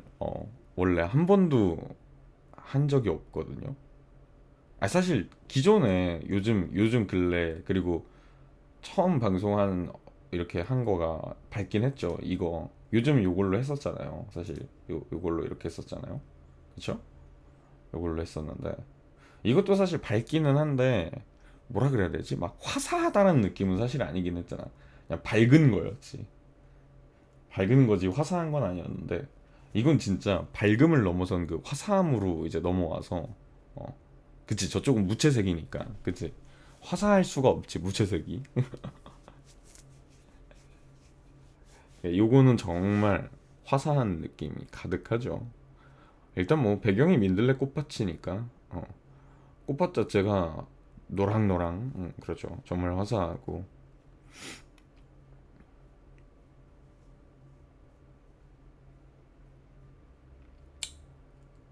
원래 한 번도 한 적이 없거든요. 사실 기존에 요즘 근래 그리고 처음 방송한 이렇게 한 거가 밝긴 했죠. 이거 요즘 요걸로 했었잖아요. 사실 요걸로 이렇게 했었잖아요. 그쵸? 요걸로 했었는데 이것도 사실 밝기는 한데 뭐라 그래야 되지? 막 화사하다는 느낌은 사실 아니긴 했잖아. 그냥 밝은 거였지. 밝은 거지 화사한 건 아니었는데 이건 진짜 밝음을 넘어선 그 화사함으로 이제 넘어와서 그치 저쪽은 무채색이니까 그치 화사할 수가 없지 무채색이. 요거는 정말 화사한 느낌이 가득하죠. 일단 뭐 배경이 민들레 꽃밭이니까 꽃밭 자체가 노랑노랑 그렇죠. 정말 화사하고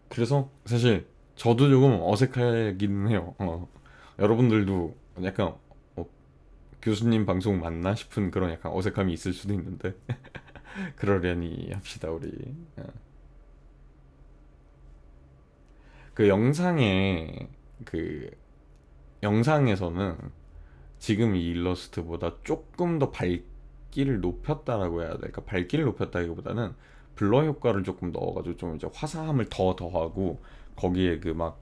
그래서 사실 저도 조금 어색하긴 해요. 여러분들도 약간 교수님 방송 맞나 싶은 그런 약간 어색함이 있을 수도 있는데 그러려니 합시다 우리. 그 영상에 그 영상에서는 지금 이 일러스트보다 조금 더 밝기를 높였다라고 해야 될까? 밝기를 높였다기보다는 블러 효과를 조금 넣어가지고 좀 이제 화사함을 더 더하고 거기에 그 막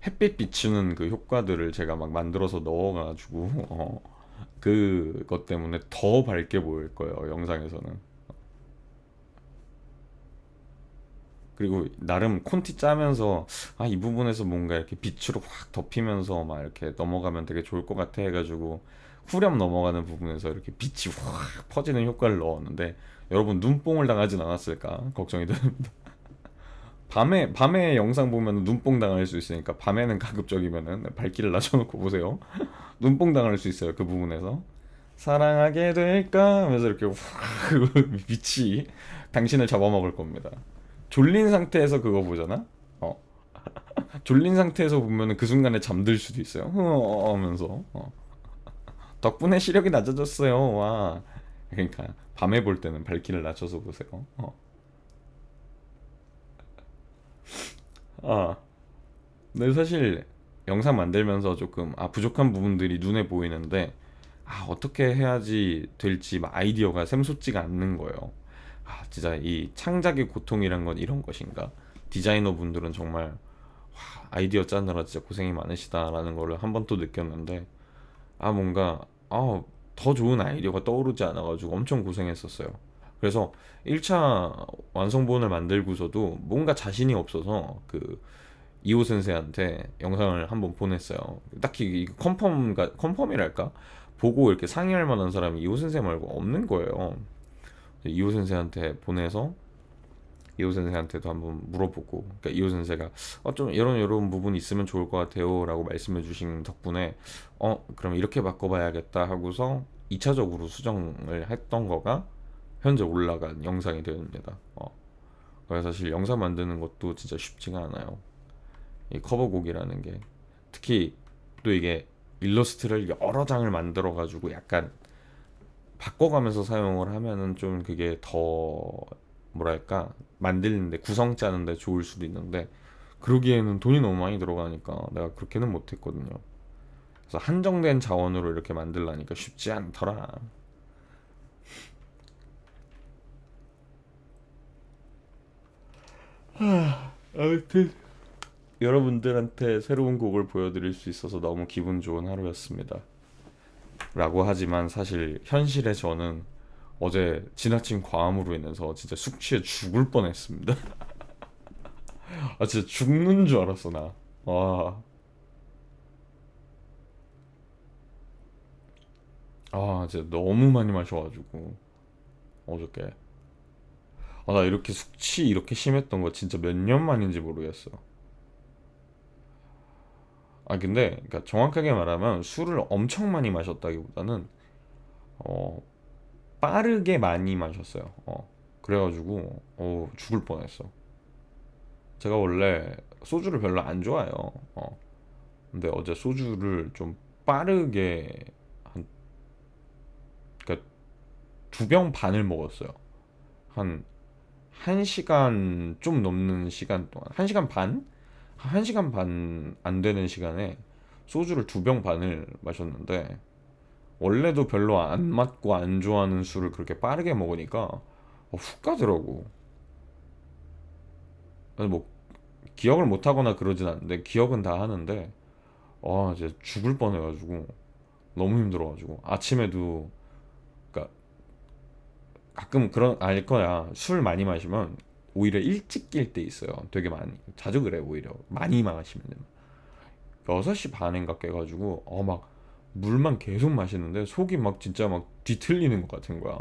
햇빛 비추는 그 효과들을 제가 막 만들어서 넣어가지고 그것 때문에 더 밝게 보일 거예요, 영상에서는. 그리고 나름 콘티 짜면서 아, 이 부분에서 뭔가 이렇게 빛으로 확 덮이면서 막 이렇게 넘어가면 되게 좋을 것 같아 해가지고 후렴 넘어가는 부분에서 이렇게 빛이 확 퍼지는 효과를 넣었는데 여러분 눈뽕을 당하진 않았을까 걱정이 됩니다. 밤에 영상 보면 눈뽕 당할 수 있으니까 밤에는 가급적이면은 밝기를 낮춰놓고 보세요. 눈뽕 당할 수 있어요, 그 부분에서. 사랑하게 될까 하면서 이렇게 확 빛이 당신을 잡아먹을 겁니다. 졸린 상태에서 그거 보잖아. 어. 졸린 상태에서 보면은 그 순간에 잠들 수도 있어요. 하면서 덕분에 시력이 낮아졌어요. 와. 그러니까 밤에 볼 때는 밝기를 낮춰서 보세요. 아, 근데 사실 영상 만들면서 조금 부족한 부분들이 눈에 보이는데 어떻게 해야지 될지 막 아이디어가 샘솟지가 않는 거예요. 진짜 이 창작의 고통이란 건 이런 것인가? 디자이너 분들은 정말 아이디어 짜느라 진짜 고생이 많으시다라는 거를 한 번 또 느꼈는데 뭔가 더 좋은 아이디어가 떠오르지 않아가지고 엄청 고생했었어요. 그래서 1차 완성본을 만들고서도 뭔가 자신이 없어서 그 이호 선생한테 영상을 한번 보냈어요. 딱히 이 컨펌이랄까? 보고 이렇게 상의할 만한 사람이 이호 선생 말고 없는 거예요. 이호 선생한테 보내서 이호 선생한테도 한번 물어보고, 그러니까 이호 선생가 좀 이런 부분이 있으면 좋을 것 같아요라고 말씀해 주신 덕분에 그럼 이렇게 바꿔봐야겠다 하고서 2차적으로 수정을 했던 거가 현재 올라간 영상이 되옵니다. 그래서 사실 영상 만드는 것도 진짜 쉽지가 않아요. 이 커버곡이라는 게 특히 또 이게 일러스트를 여러 장을 만들어 가지고 약간 바꿔가면서 사용을 하면은 좀 그게 더 뭐랄까 만드는데 구성 짜는데 좋을 수도 있는데 그러기에는 돈이 너무 많이 들어가니까 내가 그렇게는 못했거든요. 그래서 한정된 자원으로 이렇게 만들라니까 쉽지 않더라. 아무튼 여러분들한테 새로운 곡을 보여드릴 수 있어서 너무 기분 좋은 하루였습니다. 라고 하지만 사실 현실의 저는 어제 지나친 과음으로 인해서 진짜 숙취에 죽을 뻔했습니다. 진짜 죽는 줄 알았어 나. 와, 진짜 너무 많이 마셔가지고 어저께. 나 이렇게 숙취 이렇게 심했던 거 진짜 몇 년 만인지 모르겠어. 근데 그러니까 정확하게 말하면 술을 엄청 많이 마셨다기보다는 어 빠르게 많이 마셨어요. 그래가지고 죽을 뻔했어. 제가 원래 소주를 별로 안 좋아해요. 근데 어제 소주를 좀 빠르게 한 그러니까 2병 반을 먹었어요. 한 1시간 좀 넘는 시간 동안 1시간 반? 1시간 반 안 되는 시간에 소주를 2병 반을 마셨는데 원래도 별로 안 맞고 안 좋아하는 술을 그렇게 빠르게 먹으니까 훅 가더라고. 그래서 뭐 기억을 못 하거나 그러진 않는데 기억은 다 하는데 이제 죽을 뻔해가지고 너무 힘들어가지고 아침에도 그러니까 가끔 그런 알 거야. 술 많이 마시면 오히려 일찍 깰 때 있어요. 되게 많이 자주 그래. 오히려 많이 마시면 6시 반인가 깨가지고 막 물만 계속 마시는데 속이 막 진짜 막 뒤틀리는 것 같은 거야.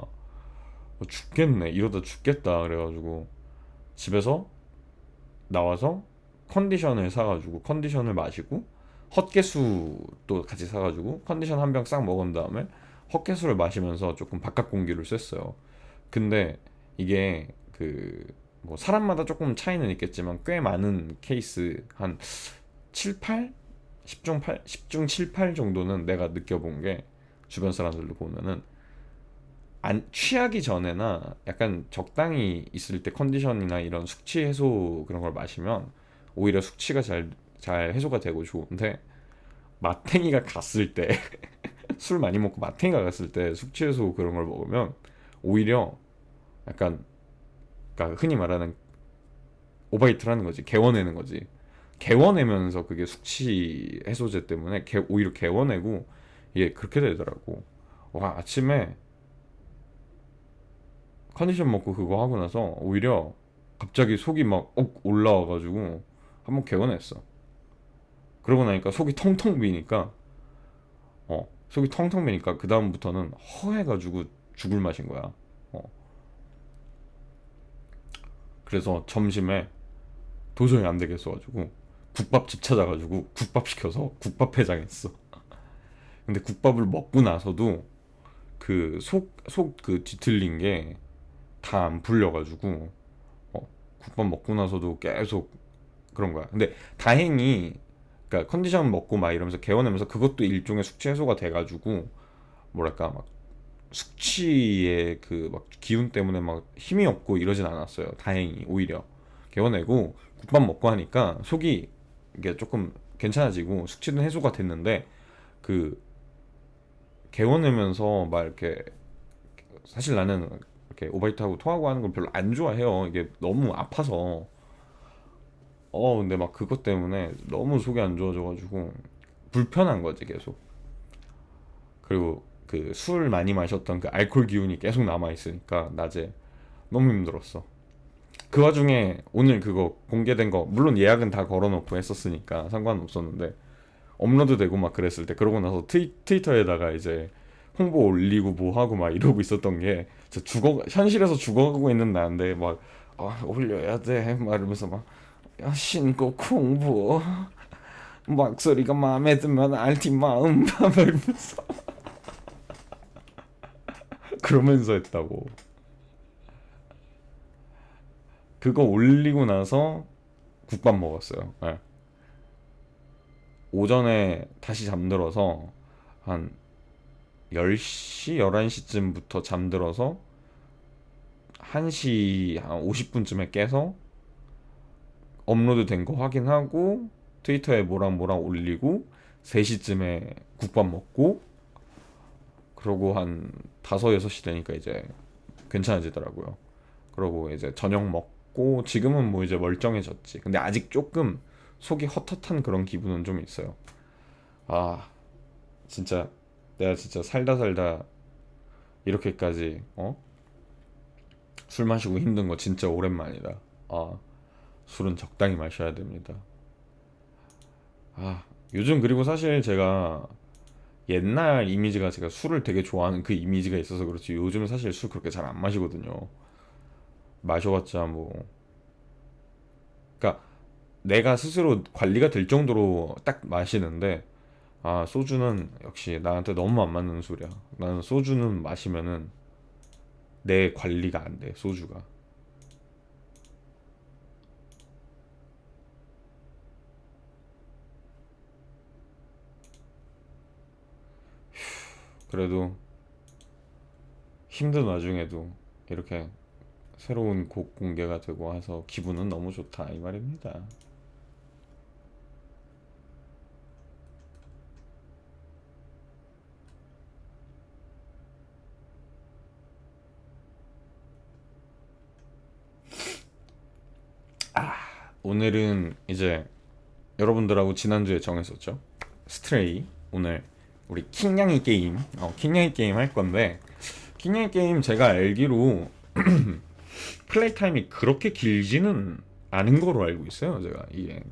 죽겠네, 이러다 죽겠다 그래가지고 집에서 나와서 컨디션을 사가지고 컨디션을 마시고 헛개수 또 같이 사가지고 컨디션 한 병 싹 먹은 다음에 헛개수를 마시면서 조금 바깥 공기를 쐈어요. 근데 이게 그 뭐 사람마다 조금 차이는 있겠지만 꽤 많은 케이스 한 7, 8? 10중 8? 10중 7, 8 정도는 내가 느껴본 게 주변 사람들도 보면은 안 취하기 전에나 약간 적당히 있을 때 컨디션이나 이런 숙취 해소 그런 걸 마시면 오히려 숙취가 잘 해소가 되고 좋은데, 마탱이가 갔을 때 술 많이 먹고 마탱이가 갔을 때 숙취 해소 그런 걸 먹으면 오히려 약간, 그러니까 흔히 말하는 오바이트를 하는 거지. 개워내는 거지. 개워내면서 그게 숙취 해소제 때문에 오히려 개워내고 이게 그렇게 되더라고. 와, 아침에 컨디션 먹고 그거 하고 나서 오히려 갑자기 속이 막 올라와가지고 한번 개워냈어. 그러고 나니까 속이 텅텅 비니까, 속이 텅텅 비니까 그 다음부터는 허해가지고 죽을 맛인 거야. 어, 그래서 점심에 도저히 안 되겠어가지고 국밥집 찾아가지고 국밥 시켜서 국밥 해장했어. 근데 국밥을 먹고 나서도 그 속 그 뒤틀린 게 다 안 풀려가지고, 국밥 먹고 나서도 계속 그런 거야. 근데 다행히, 그러니까 컨디션 먹고 막 이러면서 개워내면서 그것도 일종의 숙취 해소가 돼가지고, 뭐랄까 막 숙취의 그 막 기운 때문에 막 힘이 없고 이러진 않았어요. 다행히 오히려 개워내고 국밥 먹고 하니까 속이 이게 조금 괜찮아지고 숙취는 해소가 됐는데, 그 개워내면서 막 이렇게, 사실 나는 이렇게 오바이트하고 토하고 하는 걸 별로 안 좋아해요. 이게 너무 아파서. 근데 막 그것 때문에 너무 속이 안 좋아져가지고 불편한 거지 계속. 그리고 그 술 많이 마셨던 그 알코올 기운이 계속 남아 있으니까 낮에 너무 힘들었어. 그 와중에 오늘 그거 공개된 거, 물론 예약은 다 걸어놓고 했었으니까 상관없었는데, 업로드되고 막 그랬을 때, 그러고 나서 트위터에다가 이제 홍보 올리고 뭐 하고 막 이러고 있었던 게, 진짜 현실에서 죽어가고 있는 나인데 막, 올려야 돼 막 이러면서 막, 야, 신곡 홍보 목소리가 마음에 들면 알티 마음 막 이러면서 그러면서 했다고. 그거 올리고 나서 국밥 먹었어요. 예. 오전에 다시 잠들어서 한 10시, 11시쯤부터 잠들어서 1시 한 50분쯤에 깨서 업로드 된 거 확인하고 트위터에 뭐랑 뭐랑 올리고 3시쯤에 국밥 먹고, 그러고 한 5, 6시 되니까 이제 괜찮아지더라고요. 그러고 이제 저녁 먹고 지금은 뭐 이제 멀쩡해졌지. 근데 아직 조금 속이 헛헛한 그런 기분은 좀 있어요. 아, 진짜 내가 진짜 살다 살다 이렇게까지 술 마시고 힘든 거 진짜 오랜만이다. 아, 술은 적당히 마셔야 됩니다. 아, 요즘 그리고 사실 제가 옛날 이미지가, 제가 술을 되게 좋아하는 그 이미지가 있어서 그렇지 요즘은 사실 술 그렇게 잘 안 마시거든요. 마셔봤자 뭐, 그러니까 내가 스스로 관리가 될 정도로 딱 마시는데, 소주는 역시 나한테 너무 안 맞는 술이야. 나는 소주는 마시면은 내 관리가 안 돼, 소주가. 그래도 힘든 와중에도 이렇게 새로운 곡 공개가 되고 해서 기분은 너무 좋다 이 말입니다. 오늘은 이제 여러분들하고 지난주에 정했었죠. 스트레이. 오늘 우리 킹냥이 게임, 킹냥이 게임 할 건데, 킹냥이 게임 제가 알기로 플레이 타임이 그렇게 길지는 않은 거로 알고 있어요, 제가 이게.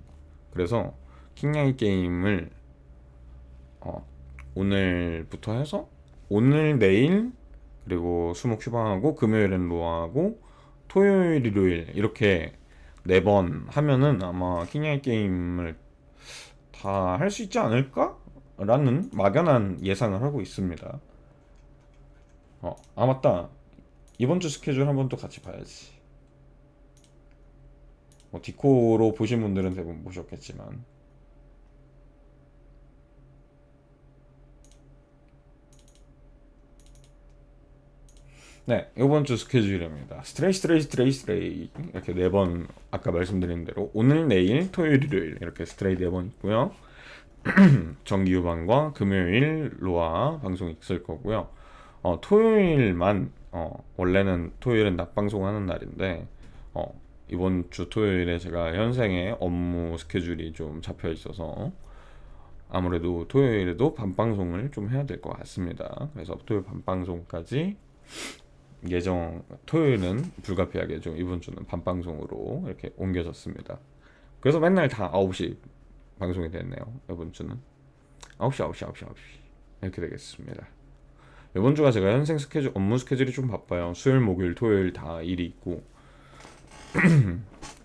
그래서 킹냥이 게임을 오늘부터 해서 오늘 내일, 그리고 수목 휴방하고 금요일엔 로아하고 토요일 일요일 이렇게 4번 하면은 아마 킹냥이 게임을 다 할 수 있지 않을까? 라는 막연한 예상을 하고 있습니다. 맞다. 이번 주 스케줄 한번 또 같이 봐야지. 뭐 디코로 보신 분들은 대부분 보셨겠지만, 네, 이번 주 스케줄입니다. 스트레이 이렇게 네 번 아까 말씀드린 대로 오늘, 내일, 토요일, 일요일 이렇게 스트레이 네 번 있고요. 정기 후반과 금요일 로아 방송이 있을 거고요. 토요일만 원래는 토요일은 낮 방송하는 날인데 이번 주 토요일에 제가 현생의 업무 스케줄이 좀 잡혀 있어서 아무래도 토요일에도 밤 방송을 좀 해야 될 것 같습니다. 그래서 토요일 밤 방송까지 토요일은 불가피하게 좀 이번 주는 밤 방송으로 이렇게 옮겨졌습니다. 그래서 맨날 다 9시 방송이 됐네요. 이번 주는 9시, 9시, 9시, 9시 이렇게 되겠습니다. 이번 주가 제가 현생 스케줄, 업무 스케줄이 좀 바빠요. 수요일, 목요일, 토요일 다 일이 있고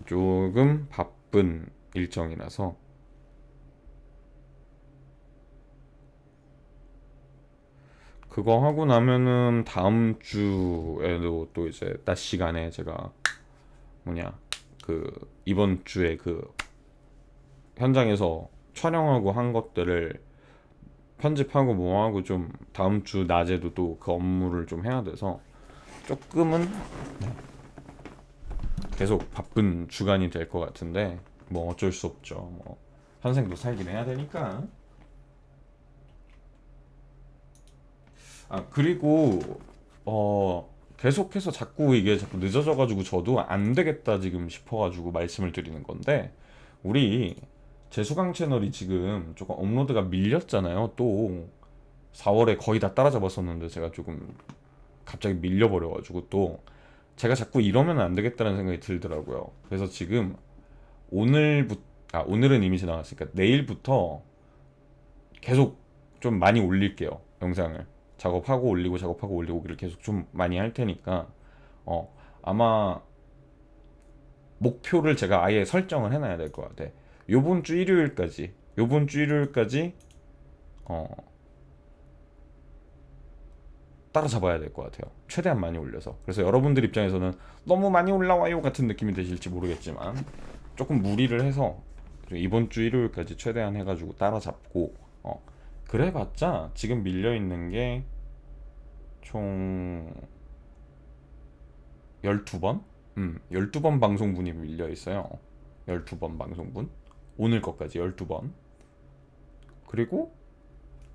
조금 바쁜 일정이라서 그거 하고 나면은 다음 주에도 또 이제 낮 시간에 제가 그 이번 주에 그 현장에서 촬영하고 한 것들을 편집하고 뭐하고 좀 다음 주 낮에도 또 그 업무를 좀 해야 돼서 조금은 계속 바쁜 주간이 될 것 같은데 뭐 어쩔 수 없죠. 뭐 현생도 살긴 해야 되니까. 그리고 계속해서 자꾸 이게 자꾸 늦어져가지고 저도 안 되겠다 지금 싶어가지고 말씀을 드리는 건데 우리 재수강 채널이 지금 조금 업로드가 밀렸잖아요. 또 4월에 거의 다 따라잡았었는데 제가 조금 갑자기 밀려버려가지고 또 제가 자꾸 이러면 안 되겠다는 생각이 들더라고요. 그래서 지금 오늘은 이미 지나갔으니까 내일부터 계속 좀 많이 올릴게요. 영상을 작업하고 올리고를 계속 좀 많이 할 테니까 아마 목표를 제가 아예 설정을 해놔야 될 것 같아. 요번 주 일요일까지 어, 따라잡아야 될 것 같아요. 최대한 많이 올려서. 그래서 여러분들 입장에서는 너무 많이 올라와요 같은 느낌이 드실지 모르겠지만 조금 무리를 해서 이번 주 일요일까지 최대한 해가지고 따라잡고 그래봤자 지금 밀려 있는 게 총 12번? 12번 방송분이 밀려 있어요. 12번 방송분. 오늘 것까지 12번. 그리고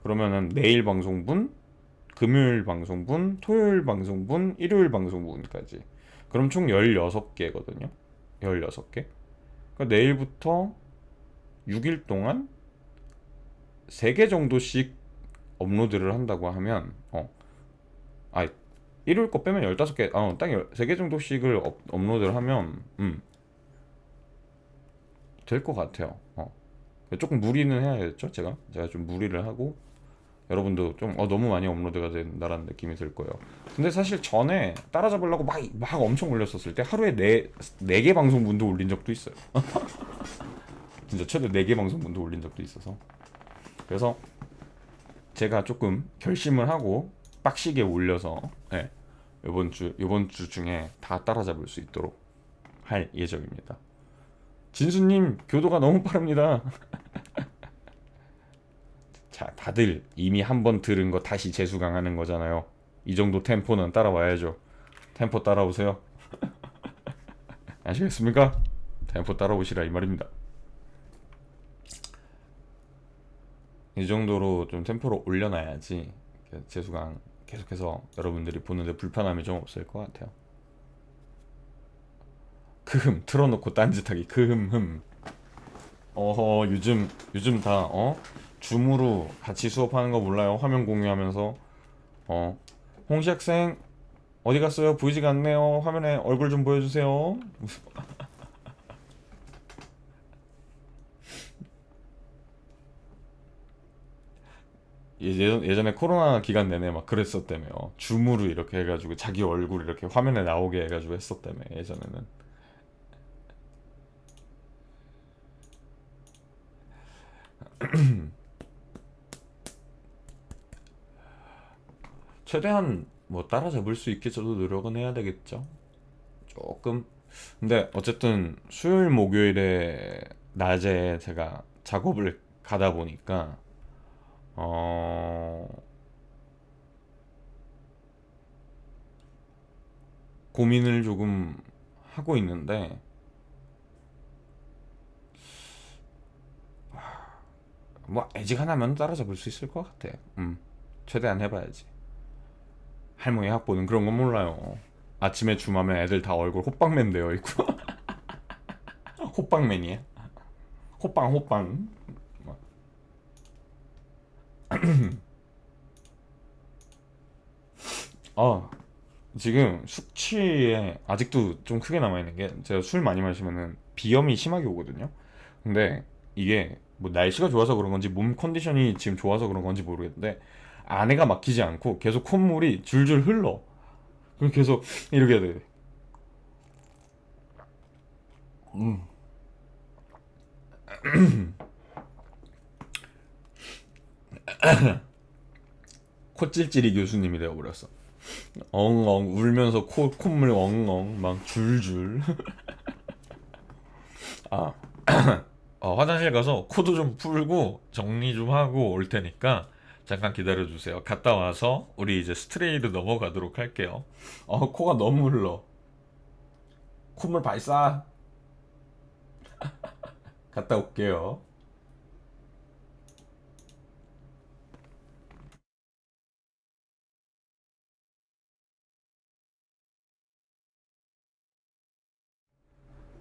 그러면은 내일 방송분, 금요일 방송분, 토요일 방송분, 일요일 방송분까지. 그럼 총 16개거든요. 16개. 그러니까 내일부터 6일 동안 3개 정도씩 업로드를 한다고 하면 아 일요일 거 빼면 15개, 딱 3개 정도씩을 업로드를 하면 될 것 같아요. 조금 무리는 해야겠죠. 제가 좀 무리를 하고 여러분도 좀 너무 많이 업로드가 된다라는 느낌이 들 거예요. 근데 사실 전에 따라잡으려고 막 엄청 올렸었을 때 하루에 4개 방송분도 올린 적도 있어요. 진짜 최대 4개 방송분도 올린 적도 있어서 그래서 제가 조금 결심을 하고 빡시게 올려서 이번 주 중에 다 따라잡을 수 있도록 할 예정입니다. 진수님 교도가 너무 빠릅니다. 자, 다들 이미 한번 들은 거 다시 재수강하는 거잖아요. 이 정도 템포는 따라와야죠. 템포 따라오세요. 아시겠습니까? 템포 따라오시라 이 말입니다. 이 정도로 좀 템포를 올려놔야지 재수강 계속해서 여러분들이 보는데 불편함이 좀 없을 것 같아요. 크흠 틀어놓고 딴짓하기 크흠흠. 요즘 다 줌으로 같이 수업하는 거 몰라요? 화면 공유하면서 홍시 학생 어디 갔어요? 보이지가 않네요. 화면에 얼굴 좀 보여주세요. 예전에 코로나 기간 내내 막 그랬었다며요. 줌으로 이렇게 해가지고 자기 얼굴 이렇게 화면에 나오게 해가지고 했었다며 예전에는. 최대한 뭐 따라잡을 수 있게 저도 노력은 해야 되겠죠. 조금. 근데 어쨌든 수요일 목요일에 낮에 제가 작업을 가다 보니까 어 고민을 조금 하고 있는데 뭐 애직 하나면 따라잡을 수 있을 것 같아. 최대한 해봐야지. 할머니 학보는 그런 건 몰라요. 아침에 줌하면 애들 다 얼굴 호빵맨 되어 있고 호빵맨이야. 호빵. 아 지금 숙취에 아직도 좀 크게 남아있는 게, 제가 술 많이 마시면은 비염이 심하게 오거든요. 근데 이게 뭐 날씨가 좋아서 그런 건지 몸 컨디션이 지금 좋아서 그런 건지 모르겠는데 안에가 막히지 않고 계속 콧물이 줄줄 흘러. 그럼 계속 이렇게 해야 돼. 음. 코찔찔이 교수님이 되어버렸어. 엉엉 울면서 콧물 엉엉 막 줄줄. 아, 화장실 가서 코도 좀 풀고 정리 좀 하고 올 테니까 잠깐 기다려 주세요. 갔다 와서 우리 이제 스트레이로 넘어가도록 할게요. 코가 너무 흘러. 콧물 발사. 갔다 올게요.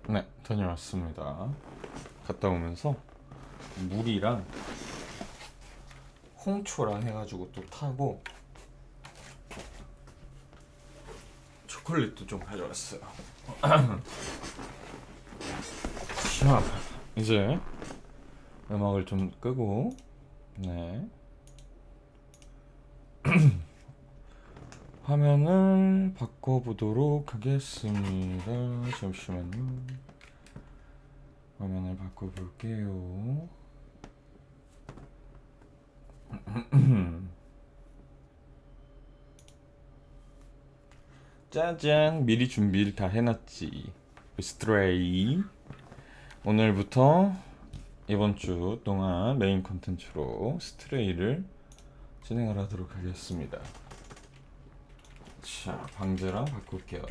네, 다녀왔습니다. 갔다 오면서 물이랑 홍초랑 해가지고 또 타고 초콜릿도 좀 가져왔어요. 자, 이제 음악을 좀 끄고, 네, 화면을 바꿔보도록 하겠습니다. 잠시만요. 화면을 바꿔볼게요. 짜잔, 미리 준비를 다 해놨지. 스트레이. 오늘부터 이번 주 동안 메인 컨텐츠로 스트레이를 진행을 하도록 하겠습니다. 자, 방제랑 바꿀게요.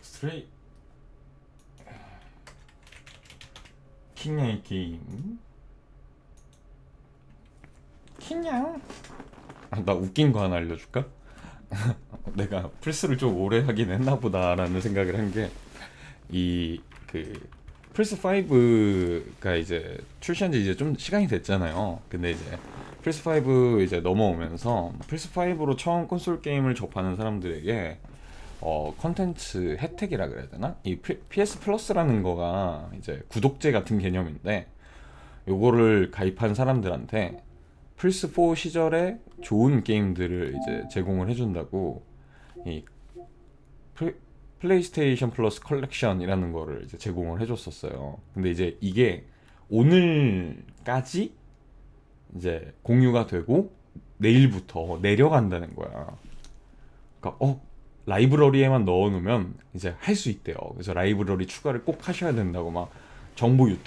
스트레이 킹냥이 게임. 킹냥. 나 웃긴 거 하나 알려줄까? 내가 플스를 좀 오래 하긴 했나 보다라는 생각을 한 게, 이 플스 5가 이제 출시한 지 이제 좀 시간이 됐잖아요. 근데 이제 플스 5 이제 넘어오면서 플스 5로 처음 콘솔 게임을 접하는 사람들에게 컨텐츠 혜택이라 그래야 되나? 이 PS 플러스라는 거가 이제 구독제 같은 개념인데, 요거를 가입한 사람들한테 플스 4 시절에 좋은 게임들을 이제 제공을 해준다고, 이 플레이스테이션 플러스 컬렉션이라는 거를 이제 제공을 해줬었어요. 근데 이제 이게 오늘까지 이제 공유가 되고 내일부터 내려간다는 거야. 그러니까 라이브러리에만 넣어놓으면 이제 할 수 있대요. 그래서 라이브러리 추가를 꼭 하셔야 된다고 막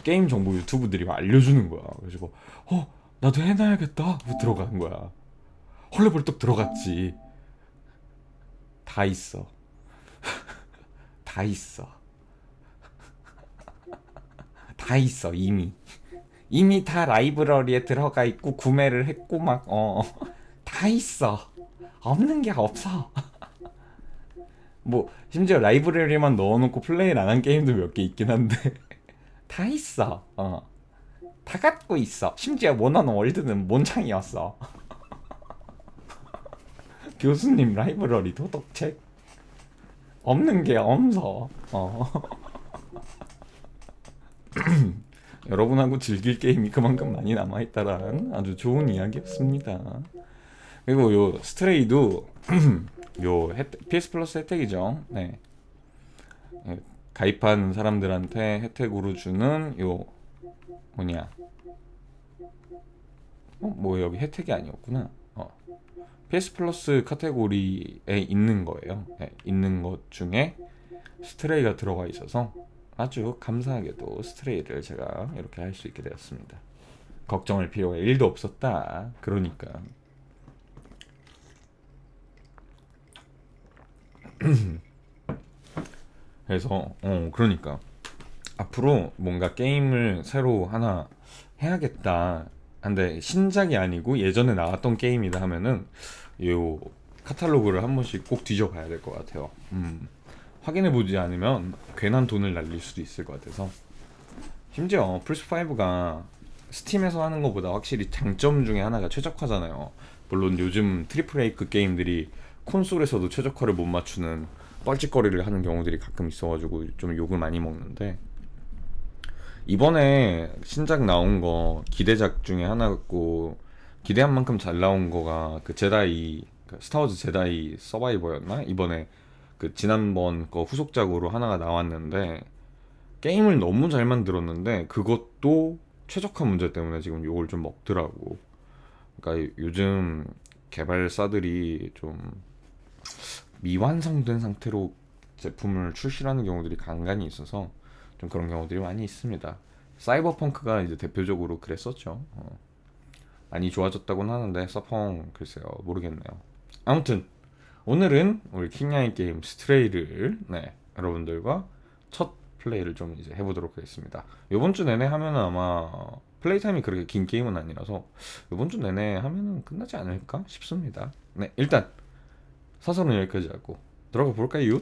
게임 정보 유튜브들이 막 알려주는 거야. 그래서 나도 해놔야겠다 하고 들어간 거야. 헐레벌떡 들어갔지. 다 있어. 다 있어. 다 있어 이미 다 라이브러리에 들어가 있고 구매를 했고 막 다 있어. 없는 게 없어. 뭐 심지어 라이브러리만 넣어놓고 플레이를 안 한 게임도 몇 개 있긴 한데 다 있어. 다 갖고 있어. 심지어 모넌 월드는 몬창이었어. 교수님 라이브러리 도덕책 없는 게 없어. 여러분하고 즐길 게임이 그만큼 많이 남아있다란 아주 좋은 이야기였습니다. 그리고 요 스트레이도 PS 플러스 혜택이죠. 네. 가입한 사람들한테 혜택으로 주는 요 뭐냐? 뭐 여기 혜택이 아니었구나. PS 플러스 카테고리에 있는 거예요. 네, 있는 것 중에 스트레이가 들어가 있어서 아주 감사하게도 스트레이를 제가 이렇게 할 수 있게 되었습니다. 걱정할 필요가 1도 없었다. 그러니까. 그래서 그러니까 앞으로 뭔가 게임을 새로 하나 해야겠다. 근데 신작이 아니고 예전에 나왔던 게임이다 하면은 요 카탈로그를 한 번씩 꼭 뒤져봐야 될 것 같아요. 확인해보지 않으면 괜한 돈을 날릴 수도 있을 것 같아서. 심지어 플스5가 스팀에서 하는 것보다 확실히 장점 중에 하나가 최적화잖아요. 물론 요즘 트리플 A급 게임들이 콘솔에서도 최적화를 못 맞추는 뻘짓거리를 하는 경우들이 가끔 있어가지고 좀 욕을 많이 먹는데, 이번에 신작 나온 거 기대작 중에 하나였고, 기대한 만큼 잘 나온 거가 그 제다이, 그 스타워즈 제다이 서바이버였나? 이번에 그 지난번 거 후속작으로 하나가 나왔는데, 게임을 너무 잘 만들었는데 그것도 최적화 문제 때문에 지금 욕을 좀 먹더라고. 그러니까 요즘 개발사들이 좀 미완성된 상태로 제품을 출시하는 경우들이 간간히 있어서 좀 그런 경우들이 많이 있습니다. 사이버펑크가 이제 대표적으로 그랬었죠. 많이 좋아졌다고는 하는데 서펑 글쎄요, 모르겠네요. 아무튼 오늘은 우리 킹야의 게임 스트레이를 여러분들과 첫 플레이를 좀 이제 해보도록 하겠습니다. 이번 주 내내 하면은 아마 플레이 타임이 그렇게 긴 게임은 아니라서 이번 주 내내 하면은 끝나지 않을까 싶습니다. 네, 일단 사설은 여기까지 하고 들어가 볼까요?